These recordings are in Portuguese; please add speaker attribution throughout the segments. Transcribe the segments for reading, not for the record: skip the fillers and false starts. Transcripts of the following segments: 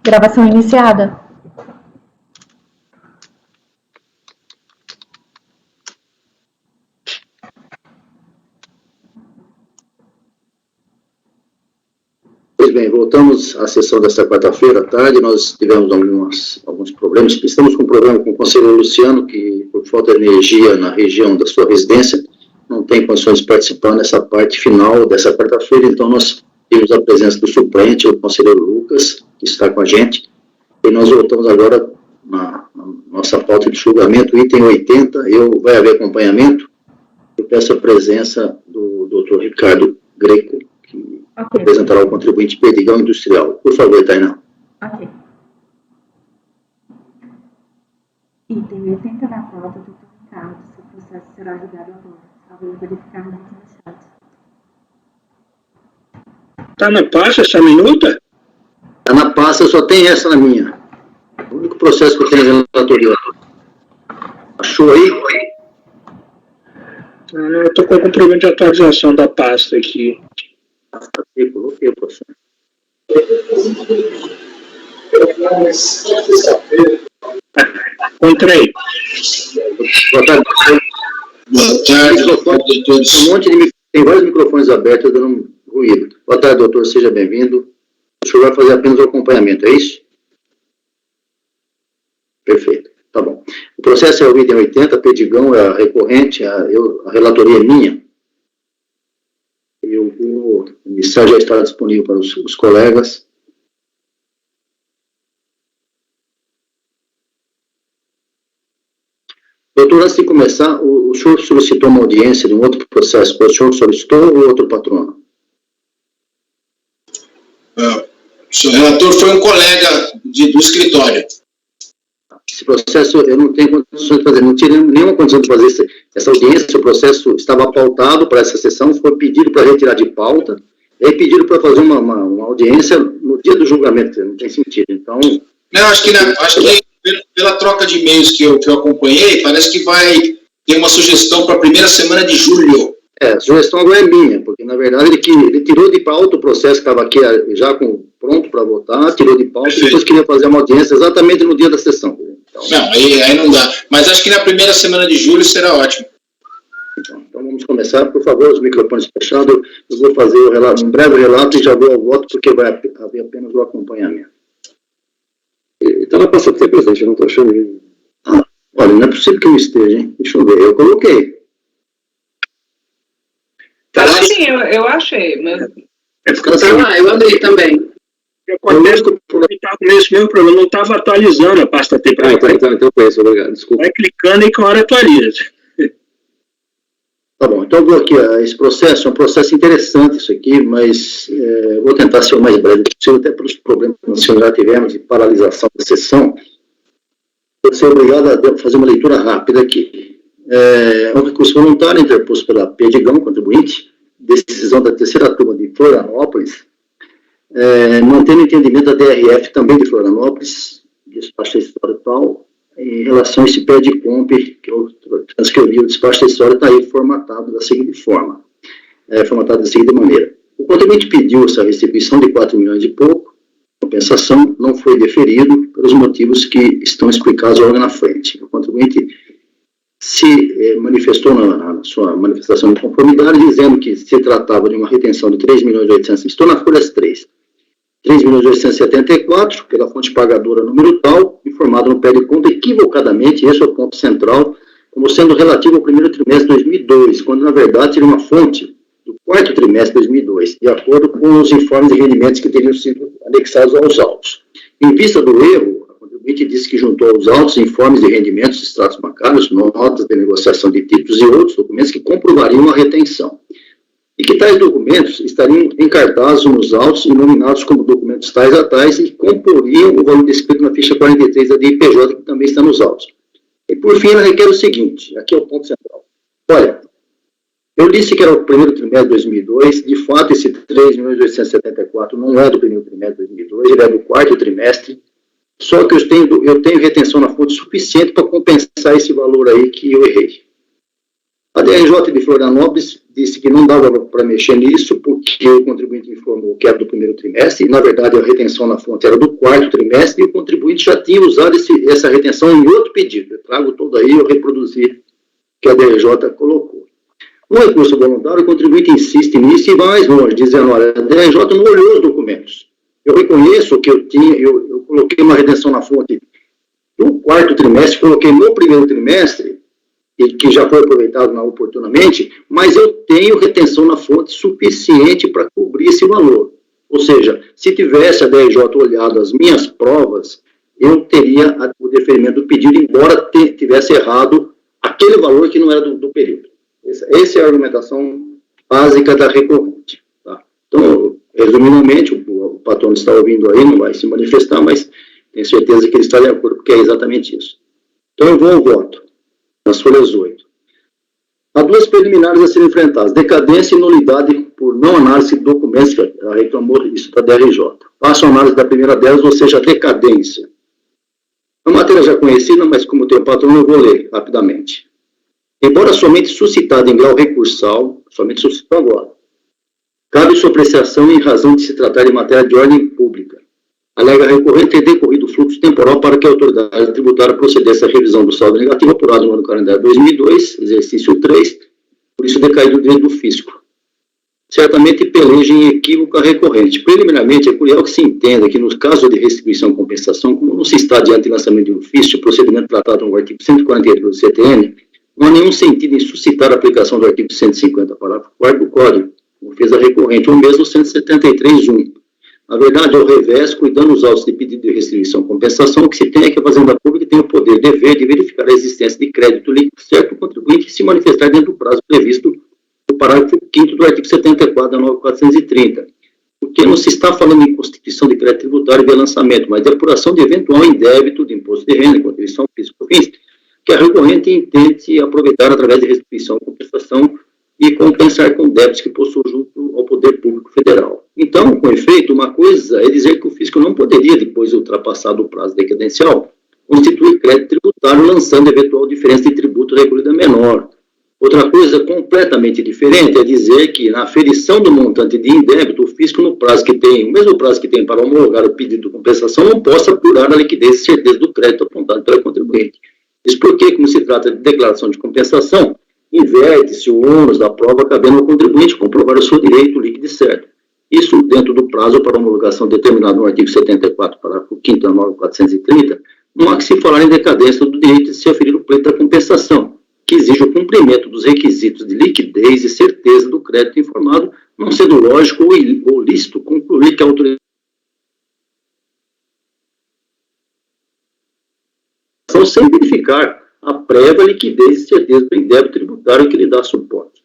Speaker 1: Gravação iniciada.
Speaker 2: Pois bem, voltamos à sessão desta quarta-feira à tarde. Nós tivemos alguns problemas. Estamos com um problema com o conselheiro Luciano, que, por falta de energia na região da sua residência, não tem condições de participar nessa parte final dessa quarta-feira. Então, nós temos a presença do suplente, o conselheiro Lucas, que está com a gente. E nós voltamos agora na nossa pauta de julgamento, item 80. Vai haver acompanhamento. Eu peço a presença do Dr. Ricardo Greco, que apresentará o contribuinte Perdigão Industrial. Por favor, Tainá.
Speaker 1: Ok. Item 80 na pauta, Dr. Ricardo. Seu processo será julgado agora. Vou verificar muito no chat.
Speaker 3: Está na pasta essa minuta?
Speaker 2: Está na pasta, só tem essa na minha. O único processo que eu tenho é relatoria. Achou aí?
Speaker 3: Eu estou com o comprovante de atualização da pasta aqui.
Speaker 2: Eu coloquei o processo.
Speaker 3: Encontrei.
Speaker 2: Boa tarde. Tem vários microfones abertos dando ruído. Boa tarde, doutor, seja bem-vindo. O senhor vai fazer apenas o acompanhamento, é isso? Perfeito, tá bom. O processo é o item 80, Perdigão é a recorrente, a relatoria é minha. O ministério já está disponível para os colegas. Doutor, antes de começar, o senhor solicitou uma audiência de um outro processo. O senhor solicitou ou outro patrono?
Speaker 4: O relator foi um colega do escritório.
Speaker 2: Esse processo eu não tenho condições de fazer, não tinha nenhuma condição de fazer essa audiência. O processo estava pautado para essa sessão, foi pedido para retirar de pauta, e aí pediram para fazer uma audiência no dia do julgamento, não tem sentido. Então.
Speaker 4: Não, acho que pela troca de e-mails que eu acompanhei, parece que vai ter uma sugestão para a primeira semana de julho.
Speaker 2: A sugestão agora é minha, porque na verdade ele tirou de pauta o processo que estava aqui já pronto para votar, tirou de pauta, e depois queria fazer uma audiência exatamente no dia da sessão. Então,
Speaker 4: não, aí não dá. Mas acho que na primeira semana de julho será ótimo.
Speaker 2: Então vamos começar. Por favor, os microfones fechados. Eu vou fazer um breve relato e já vou ao voto, porque vai haver apenas o acompanhamento.
Speaker 5: Então ela passa a ter presente, eu não estou achando ninguém.
Speaker 2: Olha, não é possível que eu esteja, hein? Deixa eu ver, eu coloquei.
Speaker 6: Tá sim, eu achei, mas...
Speaker 5: Eu andei também.
Speaker 3: Acontece que eu estava com esse mesmo problema, não estava atualizando a pasta T para
Speaker 5: então conheço, obrigado, desculpa.
Speaker 3: Vai clicando e que hora atualiza.
Speaker 2: Tá bom, então eu vou aqui, esse processo é um processo interessante isso aqui, mas vou tentar ser o mais breve possível, até pelos problemas que nós já tivemos de paralisação da sessão. Vou ser obrigado a fazer uma leitura rápida aqui. É um recurso voluntário interposto pela Perdigão, contribuinte, decisão da terceira turma de Florianópolis, mantendo entendimento da DRF também de Florianópolis, despacho da história tal, em relação a esse pé de comp, que eu transcrevi, o despacho da história está aí formatado da seguinte forma, formatado da seguinte maneira. O contribuinte pediu essa restituição de 4 milhões e pouco, compensação não foi deferido pelos motivos que estão explicados logo na frente. O contribuinte se manifestou na sua manifestação de conformidade, dizendo que se tratava de uma retenção de 3.800.000, estou na folha 3, 3.874, pela fonte pagadora número tal, informado no pé de conta equivocadamente, esse é o ponto central, como sendo relativo ao primeiro trimestre de 2002, quando na verdade seria uma fonte do quarto trimestre de 2002, de acordo com os informes de rendimentos que teriam sido anexados aos autos. Em vista do erro, a contribuinte disse que juntou aos autos informes de rendimentos, extratos bancários, notas de negociação de títulos e outros documentos que comprovariam a retenção. E que tais documentos estariam encartados nos autos e nominados como documentos tais a tais e comporiam o valor descrito na ficha 43 da DIPJ, que também está nos autos. E, por fim, ela requer o seguinte, aqui é o ponto central. Olha, eu disse que era o primeiro trimestre de 2002, de fato, esse 3.874 não é do primeiro trimestre de 2002, ele é do quarto trimestre, só que eu tenho retenção na fonte suficiente para compensar esse valor aí que eu errei. A DRJ de Florianópolis disse que não dava para mexer nisso, porque o contribuinte informou que era do primeiro trimestre, e, na verdade, a retenção na fonte era do quarto trimestre, e o contribuinte já tinha usado essa retenção em outro pedido. Eu trago todo aí, eu reproduzi que a DRJ colocou. No recurso voluntário, o contribuinte insiste nisso e vai mais longe, dizendo, olha, a DRJ não olhou os documentos. Eu reconheço que eu coloquei uma retenção na fonte do quarto trimestre, coloquei no primeiro trimestre, e que já foi aproveitado oportunamente, mas eu tenho retenção na fonte suficiente para cobrir esse valor. Ou seja, se tivesse a DRJ olhado as minhas provas, eu teria o deferimento do pedido, embora tivesse errado aquele valor que não era do período. Essa é a argumentação básica da recorrente. Tá? Então, resumidamente, o patrão está ouvindo aí, não vai se manifestar, mas tenho certeza que ele está de acordo, porque é exatamente isso. Então, eu vou ao voto, nas folhas 8. Há duas preliminares a serem enfrentadas, decadência e nulidade por não análise de documentos, que ela reclamou isso da DRJ. Faço a análise da primeira delas, ou seja, a decadência. É uma matéria já conhecida, mas como tem o patrão, eu vou ler rapidamente. Embora somente suscitada em grau recursal, somente suscitou agora, cabe sua apreciação em razão de se tratar de matéria de ordem pública. Alega a recorrente ter decorrido o fluxo temporal para que a autoridade tributária procedesse à revisão do saldo negativo apurado no ano calendário 2002, exercício 3, por isso decaído o direito do fisco. Certamente peleja em equívoco a recorrente. Preliminarmente, é curial que se entenda que, nos casos de restituição e compensação, como não se está diante de lançamento de ofício, procedimento tratado no artigo 148 do CTN, não há nenhum sentido em suscitar a aplicação do artigo 150, parágrafo 4º do Código, como fez a recorrente, ou mesmo 173.1. Na verdade, ao revés, cuidando os autos de pedido de restituição e compensação, o que se tem é que a Fazenda Pública tem o poder, dever de verificar a existência de crédito líquido certo do contribuinte e se manifestar dentro do prazo previsto no parágrafo 5º do artigo 74 da 9430. Porque não se está falando em constituição de crédito tributário e de lançamento, mas de apuração de eventual indébito de imposto de renda, contribuição físico-fins, que a recorrente intente aproveitar através de restituição, compensação e compensar com débitos que possui junto ao Poder Público Federal. Então, com efeito, uma coisa é dizer que o fisco não poderia, depois de ultrapassado o prazo decadencial, constituir crédito tributário lançando eventual diferença de tributo recolhida menor. Outra coisa completamente diferente é dizer que, na aferição do montante de indébito, o fisco, no prazo que tem, o mesmo prazo que tem para homologar o pedido de compensação, não possa apurar a liquidez e certeza do crédito apontado pelo contribuinte. Isso porque, como se trata de declaração de compensação, inverte-se o ônus da prova cabendo ao contribuinte comprovar o seu direito líquido e certo. Isso dentro do prazo para homologação determinado no artigo 74, parágrafo 5º da 9430, não há que se falar em decadência do direito de se aferir o pleito da compensação, que exige o cumprimento dos requisitos de liquidez e certeza do crédito informado, não sendo lógico ou lícito concluir que a autoridade sem verificar a prévia liquidez e certeza do indébito tributário que lhe dá suporte.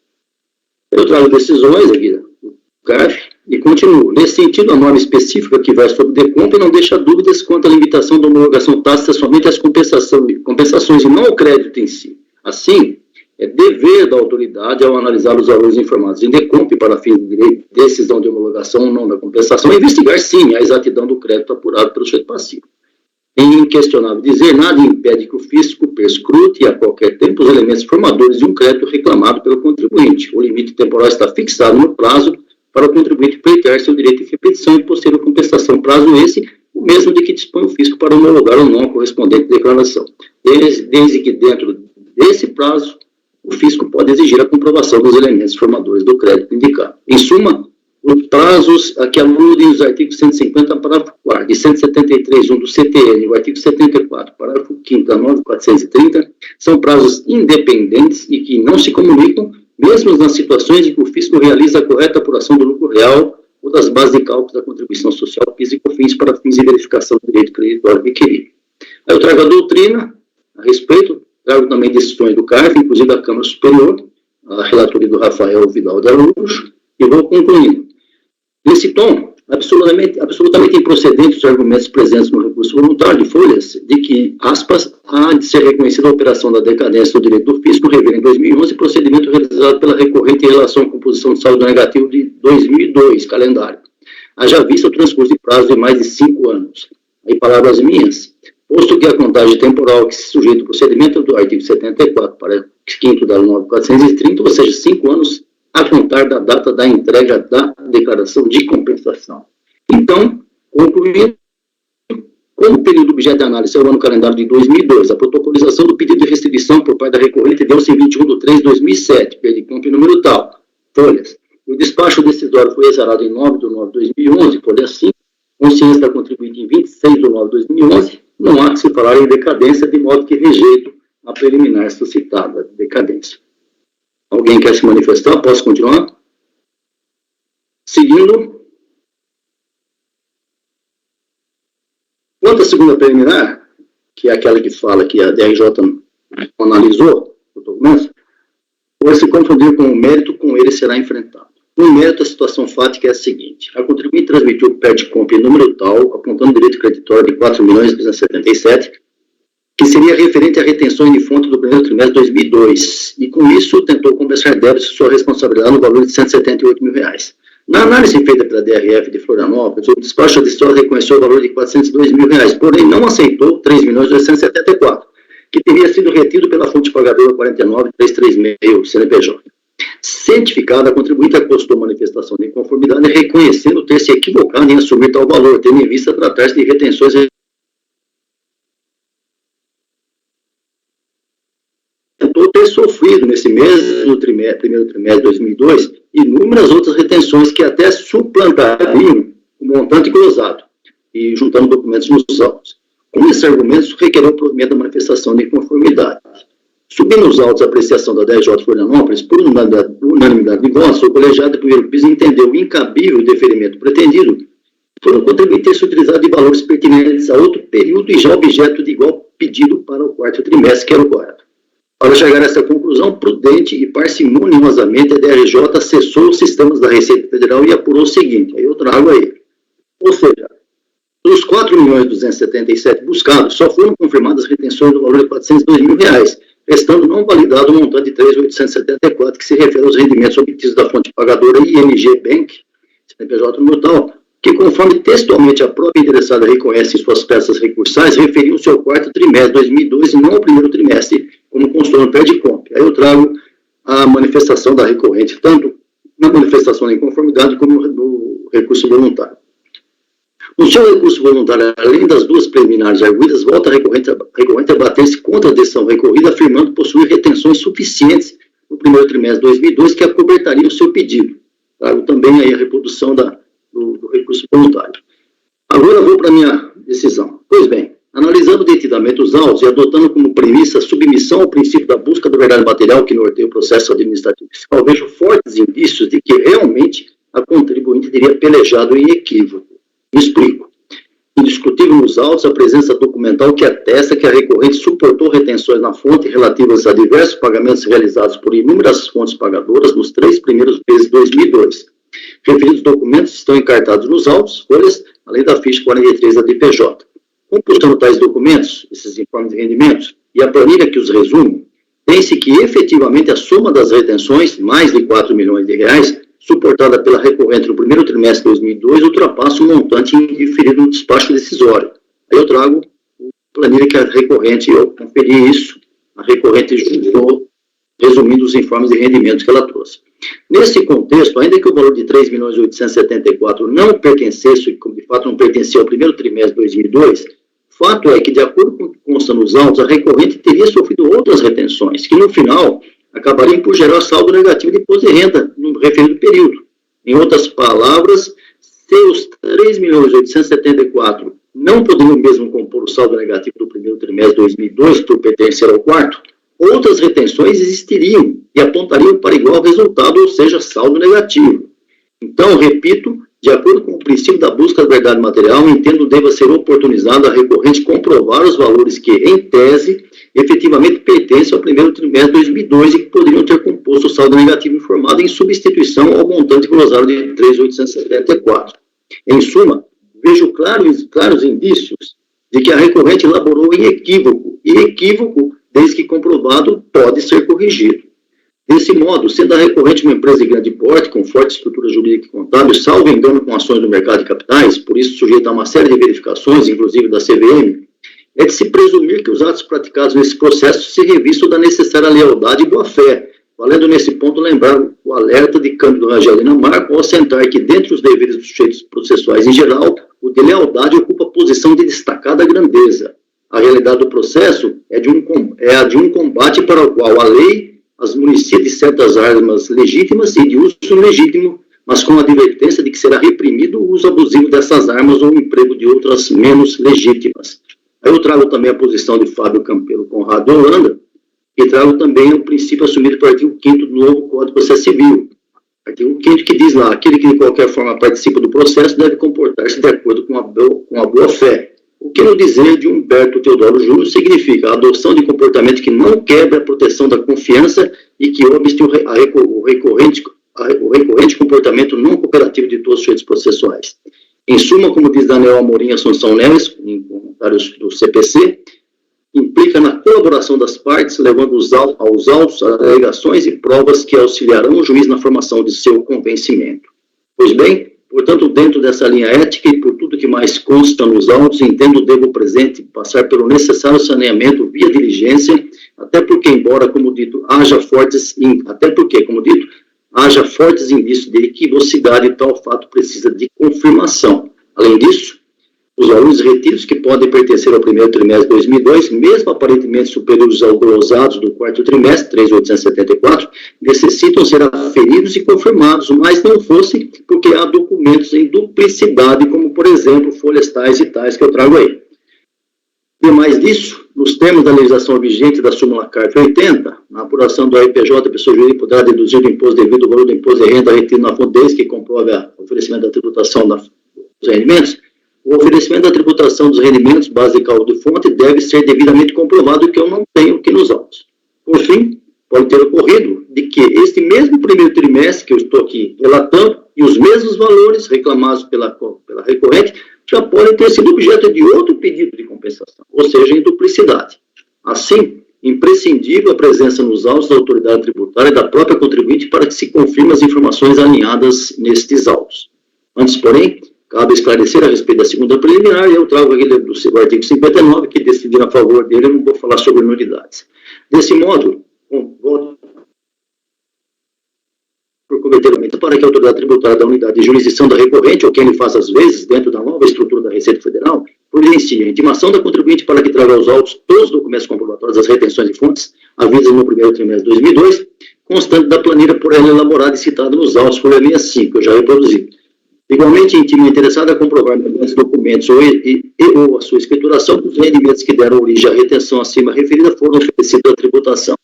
Speaker 2: Eu trago decisões aqui do CARF e continuo. Nesse sentido, a norma específica que vai sobre o decompra não deixa dúvidas quanto à limitação da homologação tácita somente às compensações e não ao crédito em si. Assim, é dever da autoridade, ao analisar os valores informados em decompre para fins de decisão de homologação ou não da compensação, investigar, sim, a exatidão do crédito apurado pelo sujeito passivo. É inquestionável dizer, nada impede que o fisco perscrute a qualquer tempo os elementos formadores de um crédito reclamado pelo contribuinte. O limite temporal está fixado no prazo para o contribuinte pleitear seu direito de repetição e posterior compensação. Prazo esse, o mesmo de que dispõe o fisco para homologar ou não a correspondente declaração. Desde que dentro desse prazo, o fisco pode exigir a comprovação dos elementos formadores do crédito indicado. Em suma, os prazos a que aludem os artigos 150, parágrafo 4º, e 173.1 do CTN, o artigo 74, parágrafo 5º da 9430, são prazos independentes e que não se comunicam, mesmo nas situações em que o fisco realiza a correta apuração do lucro real ou das bases de cálculo da contribuição social, PIS e COFINS para fins de verificação do direito creditório requerido. Aí eu trago a doutrina a respeito, trago também decisões do CARF, inclusive da Câmara Superior, a relatoria do Rafael Vidal de Araújo, e vou concluindo. Nesse tom, absolutamente improcedentes os argumentos presentes no recurso voluntário de folhas, de que, aspas, há de ser reconhecida a operação da decadência do direito do fisco revela em 2011 procedimento realizado pela recorrente em relação à composição de saldo negativo de 2002, calendário. Haja visto o transcurso de prazo de mais de 5 anos. Aí, palavras minhas, Posto que a contagem temporal que se sujeita ao procedimento do artigo 74, parágrafo 5º da 9.430, ou seja, 5 anos a contar da data da entrega da declaração de compensação. Então, concluindo, como o período objeto de análise é o ano calendário de 2002, a protocolização do pedido de restituição por parte da recorrente deu-se em 21/3/2007, pericomp número tal, folhas. O despacho decisório foi exarado em 9/9/2011, folha 5, consciência da contribuinte em 26/9/2011, não há que se falar em decadência, de modo que rejeito a preliminar suscitada, decadência. Alguém quer se manifestar? Posso continuar? Seguindo. Quanto à segunda preliminar, que é aquela que fala que a DRJ analisou o documento, por se confundir com o mérito, com ele será enfrentado. No mérito, a situação fática é a seguinte: a contribuinte transmitiu o PERDCOMP em número tal, apontando direito creditório de 4.277, que seria referente a retenções de fonte do primeiro trimestre de 2002, e com isso tentou compensar débitos de sua responsabilidade no valor de R$ 178 mil. Na análise feita pela DRF de Florianópolis, o despacho decisório reconheceu o valor de R$ 402 mil, porém não aceitou R$ 3.874, que teria sido retido pela fonte pagadora 49336 CNPJ. Certificada, a contribuinte acostou a manifestação de inconformidade, reconhecendo ter se equivocado em assumir tal valor, tendo em vista tratar-se de retenções tentou ter sofrido nesse mesmo primeiro trimestre de 2002 inúmeras outras retenções que até suplantariam o montante glosado, e juntando documentos nos autos. Com esses argumentos, requereu o provimento da manifestação de inconformidade. Subindo os autos, a apreciação da DRJ Florianópolis, por unanimidade de votos, o colegiado do primeiro piso entendeu incabível o deferimento pretendido, por o contribuinte ter se utilizado de valores pertinentes a outro período e já objeto de igual pedido para o quarto trimestre, que era o correto. Para chegar a essa conclusão, prudente e parcimoniosamente, a DRJ acessou os sistemas da Receita Federal e apurou o seguinte, aí eu trago aí. Ou seja, dos 4.277 buscados, só foram confirmadas retenções do valor de R$ 402 mil, restando não validado o montante de 3.874, que se refere aos rendimentos obtidos da fonte pagadora ING Bank, CNPJ no tal, que conforme textualmente a própria interessada reconhece em suas peças recursais, referiu-se ao quarto trimestre de 2002 e não ao primeiro trimestre, como constou no PERDCOMP. Aí eu trago a manifestação da recorrente, tanto na manifestação da inconformidade como no recurso voluntário. No seu recurso voluntário, além das duas preliminares arguidas, volta a recorrente a bater-se contra a decisão recorrida, afirmando possuir retenções suficientes no primeiro trimestre de 2002 que acobertariam o seu pedido. Trago também aí a reprodução do recurso voluntário. Agora vou para a minha decisão. Pois bem, analisando detidamente os autos e adotando como premissa a submissão ao princípio da busca da verdade material que norteia o processo administrativo fiscal, vejo fortes indícios de que realmente a contribuinte teria pelejado em equívoco. Me explico. Indiscutível nos autos a presença documental que atesta que a recorrente suportou retenções na fonte relativas a diversos pagamentos realizados por inúmeras fontes pagadoras nos 3 primeiros meses de 2002. Referidos documentos estão encartados nos autos, folhas, além da ficha 43 da DPJ. Computando tais documentos, esses informes de rendimentos, e a planilha que os resume, tem-se que efetivamente a soma das retenções, mais de R$ 4 milhões, suportada pela recorrente no primeiro trimestre de 2002, ultrapassa o montante indiferido no despacho decisório. Aí eu trago a planilha que a recorrente, eu conferi isso, a recorrente julgou, resumindo os informes de rendimentos que ela trouxe. Nesse contexto, ainda que o valor de R$ 3.874 não pertencesse, como de fato não pertencia ao primeiro trimestre de 2002, fato é que, de acordo com o que consta nos autos, a recorrente teria sofrido outras retenções, que no final acabariam por gerar saldo negativo de imposto de renda no referido período. Em outras palavras, se os R$ 3.874 não poderiam mesmo compor o saldo negativo do primeiro trimestre de 2002, por pertencer ao quarto, outras retenções existiriam e apontariam para igual resultado, ou seja, saldo negativo. Então, repito, de acordo com o princípio da busca da verdade material, entendo deva ser oportunizado a recorrente comprovar os valores que, em tese, efetivamente pertencem ao primeiro trimestre de 2002 e que poderiam ter composto o saldo negativo informado em substituição ao montante glosado de 3.874. Em suma, vejo claros indícios de que a recorrente elaborou em equívoco, e equívoco, desde que comprovado, pode ser corrigido. Desse modo, sendo a recorrente uma empresa de grande porte, com forte estrutura jurídica e contábil, salvo engano com ações no mercado de capitais, por isso sujeita a uma série de verificações, inclusive da CVM, é de se presumir que os atos praticados nesse processo se revistam da necessária lealdade e boa-fé, valendo nesse ponto lembrar o alerta de Cândido Rangel e Marco ao assentar que, dentre os deveres dos sujeitos processuais em geral, o de lealdade ocupa posição de destacada grandeza. A realidade do processo é a de um combate para o qual a lei as municia de certas armas legítimas e de uso legítimo, mas com a advertência de que será reprimido o uso abusivo dessas armas ou o emprego de outras menos legítimas. Aí eu trago também a posição de Fábio Campelo Conrado de Holanda, e trago também o princípio assumido pelo artigo 5º do novo Código de Processo Civil. Artigo 5º que diz lá, aquele que de qualquer forma participa do processo deve comportar-se de acordo com a boa-fé. O que no dizer de Humberto Teodoro Júnior significa a adoção de comportamento que não quebra a proteção da confiança e que obste o recorrente comportamento não cooperativo de todos os sujeitos processuais. Em suma, como diz Daniel Amorim Assunção Neves, em comentários do CPC, implica na colaboração das partes, levando aos autos, alegações e provas que auxiliarão o juiz na formação de seu convencimento. Pois bem, portanto, dentro dessa linha ética e por tudo que mais consta nos autos, entendo devo presente passar pelo necessário saneamento via diligência, até porque, embora, como dito, haja fortes indícios de equivocidade, tal fato precisa de confirmação. Além disso, os valores retidos que podem pertencer ao primeiro trimestre de 2002, mesmo aparentemente superiores aos glosados do quarto trimestre, 3.874, necessitam ser aferidos e confirmados, mas não fosse porque há documentos em duplicidade, como, por exemplo, folhas tais e tais que eu trago aí. Demais disso, nos termos da legislação vigente da súmula CARF 80, na apuração do RPJ, a pessoa jurídica poderá deduzir do imposto devido ao valor do imposto de renda retido na fonte desde que comprove o oferecimento da tributação dos rendimentos. O oferecimento da tributação dos rendimentos, base de cálculo de fonte, deve ser devidamente comprovado, que eu não tenho aqui nos autos. Por fim, pode ter ocorrido de que este mesmo primeiro trimestre que eu estou aqui relatando e os mesmos valores reclamados pela recorrente já podem ter sido objeto de outro pedido de compensação, ou seja, em duplicidade. Assim, imprescindível a presença nos autos da autoridade tributária e da própria contribuinte para que se confirme as informações alinhadas nestes autos. Antes, porém, cabe esclarecer a respeito da segunda preliminar, e eu trago aqui do artigo 59, que decidir a favor dele, eu não vou falar sobre nulidades. Desse modo, voto por cometer para que a autoridade tributária da unidade de jurisdição da recorrente, ou quem lhe faz às vezes, dentro da nova estrutura da Receita Federal, providencie a intimação da contribuinte para que traga aos autos todos os documentos comprobatórios das retenções e fontes havidas no primeiro trimestre de 2002, constante da planilha por ela elaborada e citada nos autos, folha 65, que eu já reproduzi. Igualmente, intime interessado a comprovar mediante documentos ou a sua escrituração que os rendimentos que deram origem à retenção acima referida foram oferecidos à tributação.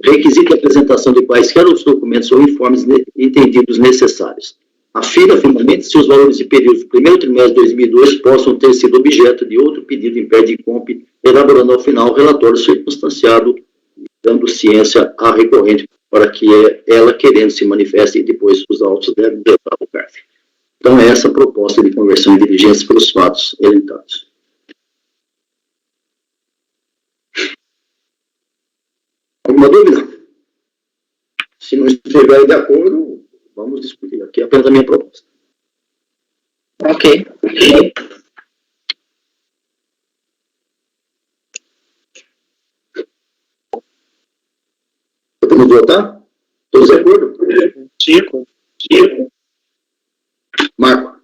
Speaker 2: Requisita a apresentação de quaisquer outros documentos ou informes entendidos necessários. Afirma, finalmente, se os valores e períodos do primeiro trimestre de 2002 possam ter sido objeto de outro pedido em pé de comp, elaborando ao final o relatório circunstanciado, dando ciência à recorrente para que ela, querendo, se manifeste e depois os autos devem levar ao CARF. Então, é essa a proposta de conversão em diligência pelos fatos elencados. Alguma dúvida? Se não estiver de acordo, vamos discutir. Aqui é apenas a minha proposta.
Speaker 6: Ok.
Speaker 2: Podemos votar? Todos de acordo?
Speaker 3: Cinco.
Speaker 2: Marco.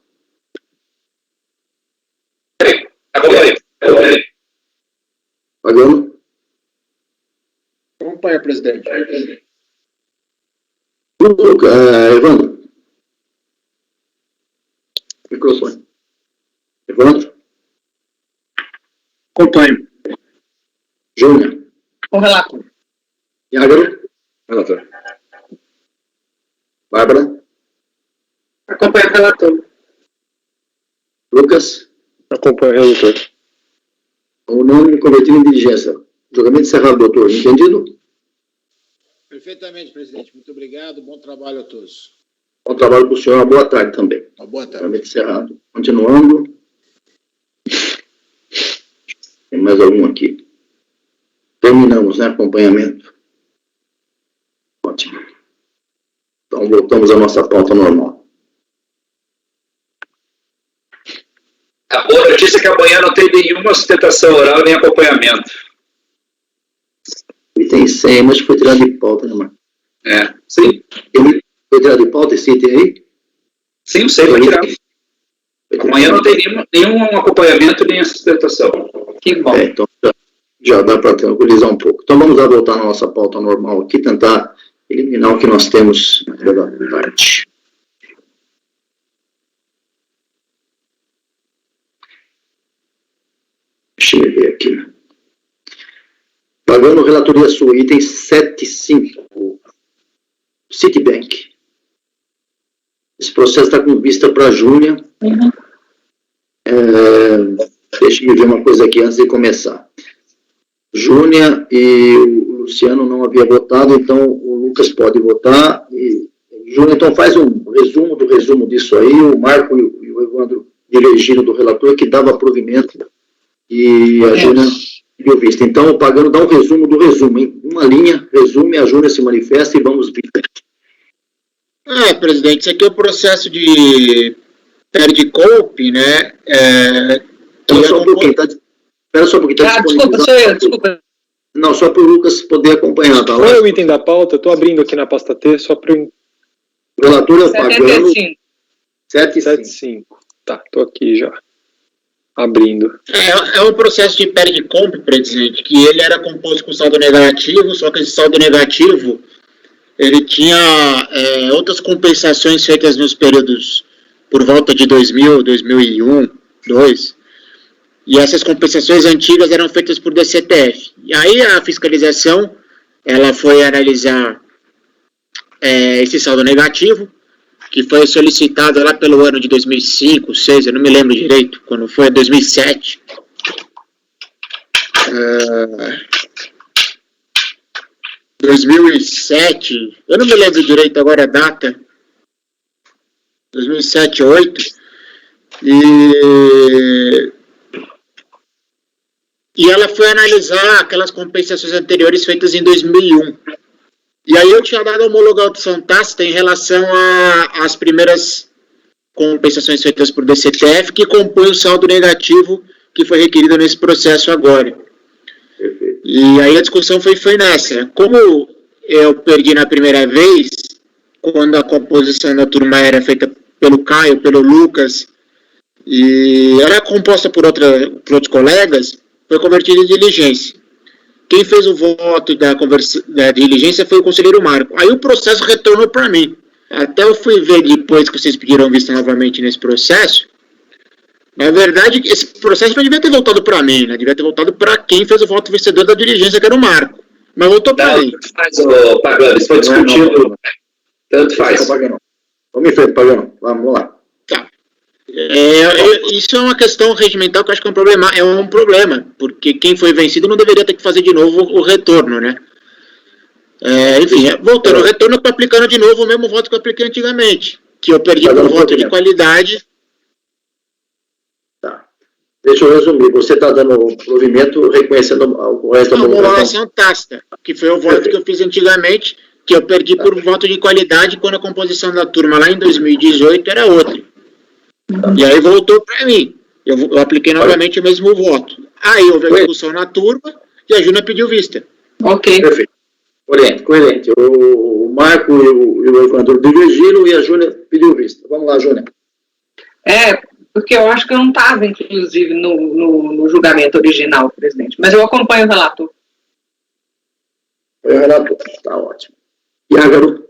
Speaker 2: Pagano.
Speaker 7: Acompanha, presidente.
Speaker 2: Evandro. Microfone. Evandro.
Speaker 3: Acompanho.
Speaker 2: Júnior.
Speaker 6: Com relator.
Speaker 2: Iágaro.
Speaker 5: Relator.
Speaker 2: Bárbara.
Speaker 6: Acompanha o relator.
Speaker 2: Lucas.
Speaker 5: Acompanha, relator.
Speaker 2: Unânime convertido em diligência. Julgamento encerrado, doutor. Entendido?
Speaker 7: Perfeitamente, presidente. Muito obrigado. Bom trabalho a todos.
Speaker 2: Bom trabalho para o senhor. Uma boa tarde também.
Speaker 7: Uma boa tarde.
Speaker 2: Julgamento encerrado. Continuando. Tem mais algum aqui? Terminamos, né? Acompanhamento. Ótimo. Então, voltamos à nossa pauta normal.
Speaker 8: A boa notícia é que amanhã não tem nenhuma sustentação oral nem acompanhamento.
Speaker 2: Item 100, mas foi tirado de pauta, né, Marco?
Speaker 8: Sim.
Speaker 2: Foi tirado de pauta esse item aí?
Speaker 8: Sim, sei, vai tirar. Amanhã não tem nenhum acompanhamento nem sustentação. Que bom.
Speaker 2: Então já dá para tranquilizar um pouco. Então vamos voltar na nossa pauta normal aqui, tentar eliminar o que nós temos da parte. Deixa eu ver aqui. Pagando relatoria sua, item 7.5, Citibank. Esse processo está com vista para a Júnia. Deixa eu ver uma coisa aqui antes de começar. Júnia e o Luciano não havia votado, então o Lucas pode votar. Júnia, então faz um resumo do resumo disso aí. O Marco e o Evandro dirigiram do relator que dava provimento e a Júnia deu vista. Então o Pagano dá um resumo do resumo, hein? Uma linha, resume, a Júnia se manifesta e vamos ver.
Speaker 7: Presidente, isso aqui é o processo de Perdicope, né?
Speaker 2: Espera só um pouquinho, espera só um pouquinho.
Speaker 6: Desculpa.
Speaker 2: Não, só para o Lucas poder acompanhar, tá?
Speaker 9: Qual é o item da pauta? Estou abrindo aqui na pasta T, só para o
Speaker 2: relator é o Pagano.
Speaker 9: 7.5. Tá, estou aqui já. Abrindo.
Speaker 7: É um processo de Perdicope, presidente, que ele era composto com saldo negativo, só que esse saldo negativo ele tinha outras compensações feitas nos períodos por volta de 2000, 2001, 2002, e essas compensações antigas eram feitas por DCTF. E aí a fiscalização, ela foi analisar esse saldo negativo, que foi solicitado lá pelo ano de 2005, 2006, eu não me lembro direito, quando foi 2007. 2007, eu não me lembro direito agora a data, 2007, 2008, e ela foi analisar aquelas compensações anteriores feitas em 2001. E aí eu tinha dado a homologação tácita em relação às primeiras compensações feitas por DCTF, que compõe o saldo negativo que foi requerido nesse processo agora. E aí a discussão foi nessa. Como eu perdi na primeira vez, quando a composição da turma era feita pelo Caio, pelo Lucas, e era composta por outros colegas, foi convertida em diligência. Quem fez o voto da diligência foi o conselheiro Marco. Aí o processo retornou para mim. Até eu fui ver depois que vocês pediram vista novamente nesse processo. Na verdade, esse processo não devia ter voltado para mim, né? Devia ter voltado para quem fez o voto vencedor da diligência, que era o Marco. Mas voltou para mim.
Speaker 8: Pagano, isso foi discutido. Tanto faz.
Speaker 2: Vamos em frente, Pagano. Vamos lá.
Speaker 7: Tá. Isso é uma questão regimental que eu acho que é um problema, porque quem foi vencido não deveria ter que fazer de novo o retorno, né? Enfim, voltando ao retorno, eu estou aplicando de novo o mesmo voto que eu apliquei antigamente, que eu perdi por voto de qualidade.
Speaker 2: Tá. Deixa eu resumir. Você está dando provimento reconhecendo a ocorrência da
Speaker 7: homologação tácita, que foi o voto que eu fiz antigamente, que eu perdi por voto de qualidade quando a composição da turma lá em 2018 era outra. E aí voltou para mim. Eu apliquei novamente o mesmo voto. Aí houve a discussão na turma e a Júnia pediu vista.
Speaker 6: Ok.
Speaker 2: Perfeito. Coerente. O Marco e o Evandro divergiram e a Júnia pediu vista. Vamos lá, Júnia.
Speaker 6: Porque eu acho que eu não estava, inclusive, no julgamento original, presidente. Mas eu acompanho o relator.
Speaker 2: Foi o relator. Tá ótimo. E a garota?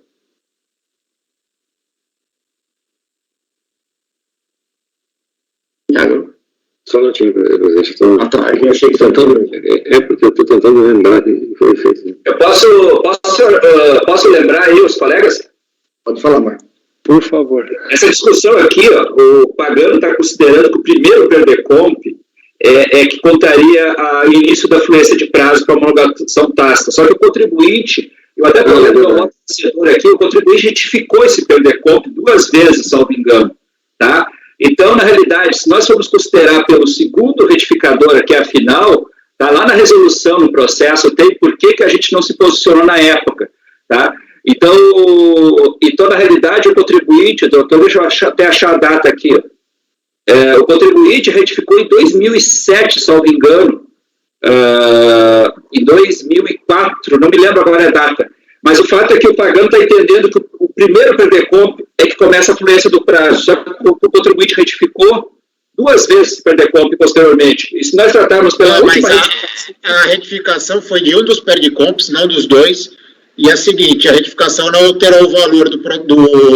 Speaker 5: Só um minutinho, presidente.
Speaker 2: Eu achei que
Speaker 5: porque eu estou tentando lembrar que foi feito.
Speaker 8: Eu posso lembrar aí os colegas?
Speaker 2: Pode falar, Marco.
Speaker 9: Por favor.
Speaker 8: Essa discussão aqui, o Pagano está considerando que o primeiro PRDCOMP que contaria o início da fluência de prazo para homologação tácita. Só que o contribuinte, eu até estou lendo o voto do setor aqui, o contribuinte retificou esse PRDCOMP 2 vezes, salvo engano, tá? Então, na realidade, se nós formos considerar pelo segundo retificador aqui, a final, tá lá na resolução, no processo, tem por que a gente não se posicionou na época, tá? Então na realidade, o contribuinte, doutor, deixa eu até achar a data aqui, O contribuinte retificou em 2007, salvo engano, em 2004, não me lembro agora a data, mas o fato é que o pagano está entendendo que o primeiro PERDECOMP é que começa a fluência do prazo, já que o contribuinte retificou 2 vezes PERDECOMP posteriormente. E se nós tratarmos pela última...
Speaker 7: A retificação foi de um dos PERDECOMPs, não dos dois, e é a seguinte, a retificação não alterou o valor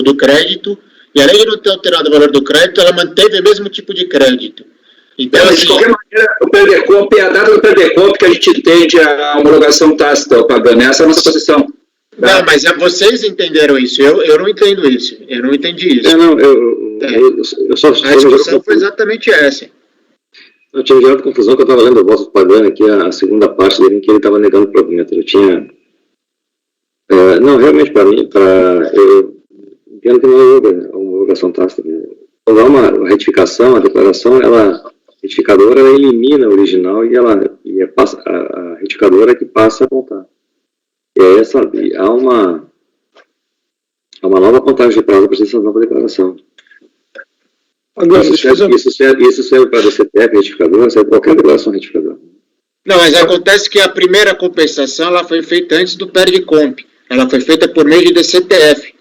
Speaker 7: do crédito, e além de não ter alterado o valor do crédito, ela manteve o mesmo tipo de crédito. Então,
Speaker 8: mas, de qualquer maneira, o PERDECOMP é a data do PERDECOMP que a gente entende a homologação tácita, pagando. Essa é a nossa posição.
Speaker 7: Não, mas vocês entenderam isso, eu não entendo isso, eu não entendi isso.
Speaker 5: Eu só
Speaker 7: a discussão foi exatamente essa.
Speaker 5: Eu tinha gerado confusão que eu estava lendo o voto pagando aqui, a segunda parte dele, em que ele estava negando o provimento. Eu tinha... não, realmente, para mim, eu entendo que não houve a homologação tácita. Quando há uma retificação, a declaração, a retificadora ela elimina o original e a retificadora que passa a contar. E aí há uma nova contagem de prazo para essa nova declaração. Agora, isso serve para a CPF retificadora, serve para qualquer declaração retificadora.
Speaker 7: Não, mas acontece que a primeira compensação ela foi feita antes do PERDECOMP. Ela foi feita por meio de DCTF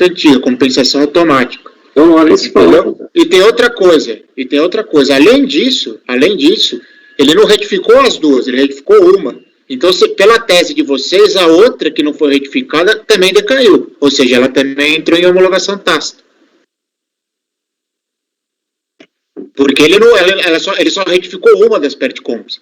Speaker 7: antiga, compensação automática.
Speaker 5: Então não há nem se falar.
Speaker 7: E tem outra coisa. Além disso, ele não retificou as duas, ele retificou uma. Então, pela tese de vocês, a outra que não foi retificada também decaiu. Ou seja, ela também entrou em homologação tácita. Porque ele só retificou uma das PERDECOMPs.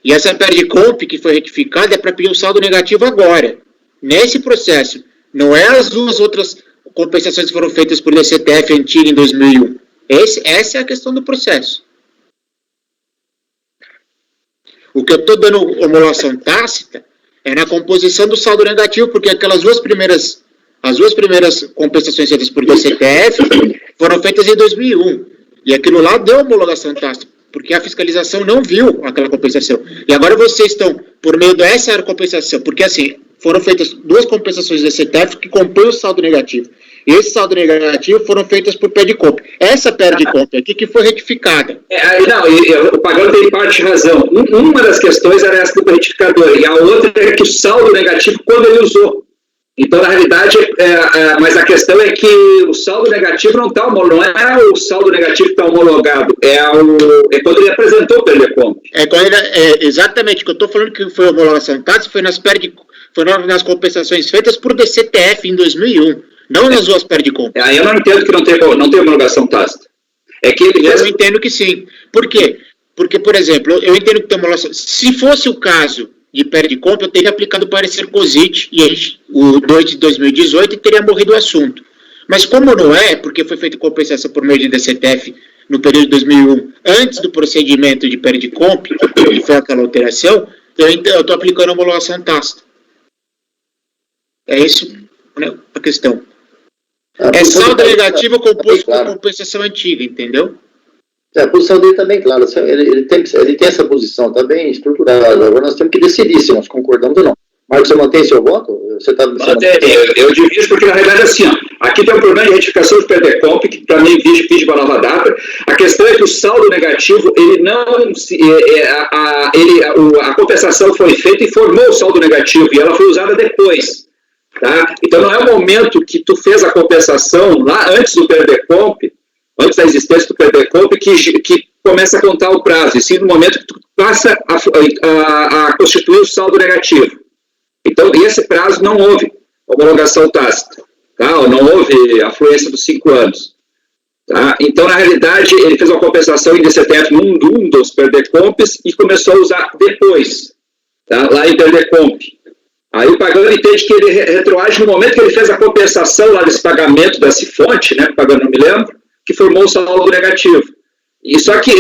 Speaker 7: E essa PERDECOMP que foi retificada é para pedir um saldo negativo agora. Nesse processo. Não é as duas outras compensações que foram feitas por DCTF antiga em 2001. Essa é a questão do processo. O que eu estou dando homologação tácita é na composição do saldo negativo, porque as duas primeiras compensações feitas por DCTF foram feitas em 2001. E aquilo lá deu homologação tácita, porque a fiscalização não viu aquela compensação. E agora vocês estão, por meio dessa compensação, porque assim, foram feitas 2 compensações do DCTF que compõem o saldo negativo. E esse saldo negativo foram feitas por PERDECOMP. Essa PERDECOMP aqui que foi retificada.
Speaker 8: O pagano tem parte de razão. Uma das questões era essa do retificador, e a outra é que o saldo negativo, quando ele usou. Então, na realidade, mas a questão é que o saldo negativo não é o saldo negativo que está homologado, é quando ele apresentou o PERDECOMP.
Speaker 7: Exatamente, o que eu estou falando que foi homologação tácita foi nas compensações feitas por DCTF em 2001. Não nas duas PERDECOMP.
Speaker 8: Aí eu não entendo que não tem homologação tácita.
Speaker 7: Eu entendo que sim. Por quê? Porque, por exemplo, eu entendo que tem homologação. Se fosse o caso de PERDECOMP, eu teria aplicado o parecer COSIT, o 2 de 2018, e teria morrido o assunto. Mas como não é, porque foi feita compensação por meio de DCTF no período de 2001, antes do procedimento de PERDECOMP, que foi aquela alteração, eu estou aplicando a homologação tácita. É isso, né, a questão. É saldo negativo composto com compensação antiga, entendeu?
Speaker 2: A posição dele está bem clara. Ele tem essa posição, está bem estruturada. Agora nós temos que decidir se nós concordamos ou não. Marcos, você mantém seu voto?
Speaker 8: Eu divido porque, na realidade, assim, aqui tem um problema de retificação de PERDECOMP, que para mim pede para nova data. A questão é que o saldo negativo, a compensação foi feita e formou o saldo negativo, e ela foi usada depois. Tá? Então, não é o momento que tu fez a compensação lá antes do PERDECOMP, antes da existência do PERDECOMP, que começa a contar o prazo, e sim no momento que tu passa a constituir o saldo negativo. Então, esse prazo não houve homologação tácita, tá? Ou não houve afluência dos 5 anos. Tá? Então, na realidade, ele fez uma compensação em DCTF num dos PERDECOMPs e começou a usar depois, tá? Lá em PERDECOMP. Aí o pagano entende que ele retroage no momento que ele fez a compensação lá desse pagamento, dessa fonte, né, o pagano não me lembro, que formou o saldo negativo. E só que,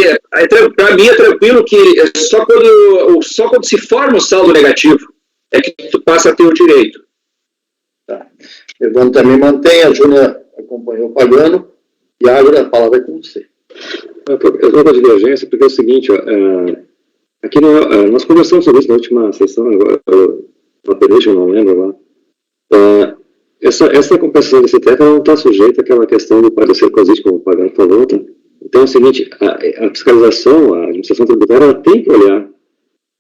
Speaker 8: para mim, é tranquilo que só quando se forma o saldo negativo é que tu passa a ter o direito.
Speaker 2: Tá. Eu também mantém, a Júlia acompanhou o pagano, e a Ágora, a palavra é com você.
Speaker 5: Eu estou com a divergência, porque é o seguinte, aqui nós conversamos sobre isso na última sessão, agora, eu não lembro agora. Essa compensação desse teto não está sujeita àquela questão do parecer COSIT, como o pagano falou, tá? Então é o seguinte, a fiscalização, a administração tributária, ela tem que olhar a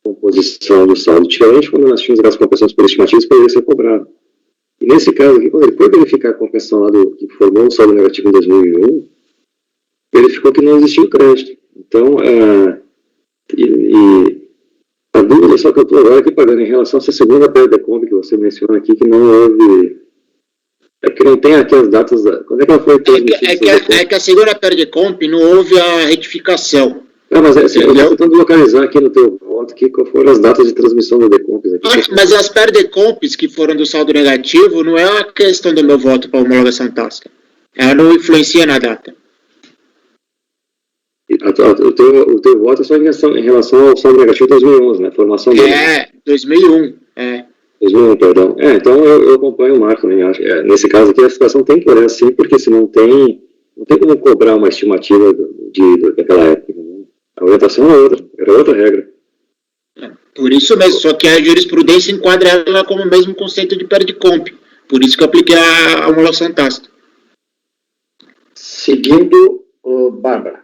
Speaker 5: composição do saldo, diferente quando nós tínhamos as compensações por estimativas para ele ser cobrado. E nesse caso aqui, quando ele foi verificar a compensação lá que formou um saldo negativo em 2001, verificou que não existia o crédito. Então, a dúvida só que eu estou agora aqui pagando em relação a essa segunda PERDECOMP que você menciona aqui, que não houve... É porque não tem aqui as datas... Quando é que ela foi transmitida?
Speaker 7: É que a segunda PERDECOMP não houve a retificação.
Speaker 5: Mas eu estou tentando localizar aqui no teu voto aqui qual foram as datas de transmissão do DECOMPs aqui.
Speaker 7: Mas as PERDECOMPs que foram do saldo negativo não é a questão do meu voto para a homologação tácita. Ela não influencia na data.
Speaker 5: O teu voto é só em relação ao saldo negativo de 2011, né? Formação dele.
Speaker 7: 2001.
Speaker 5: 2001, perdão. Então eu acompanho o Marco, né? Nesse caso aqui a situação tem que olhar assim, porque se não tem como cobrar uma estimativa daquela época. Né? A orientação era outra regra.
Speaker 7: Por isso mesmo, só que a jurisprudência enquadra ela como o mesmo conceito de PERDECOMP. Por isso que eu apliquei a homologação tácita.
Speaker 2: Seguindo, Bárbara.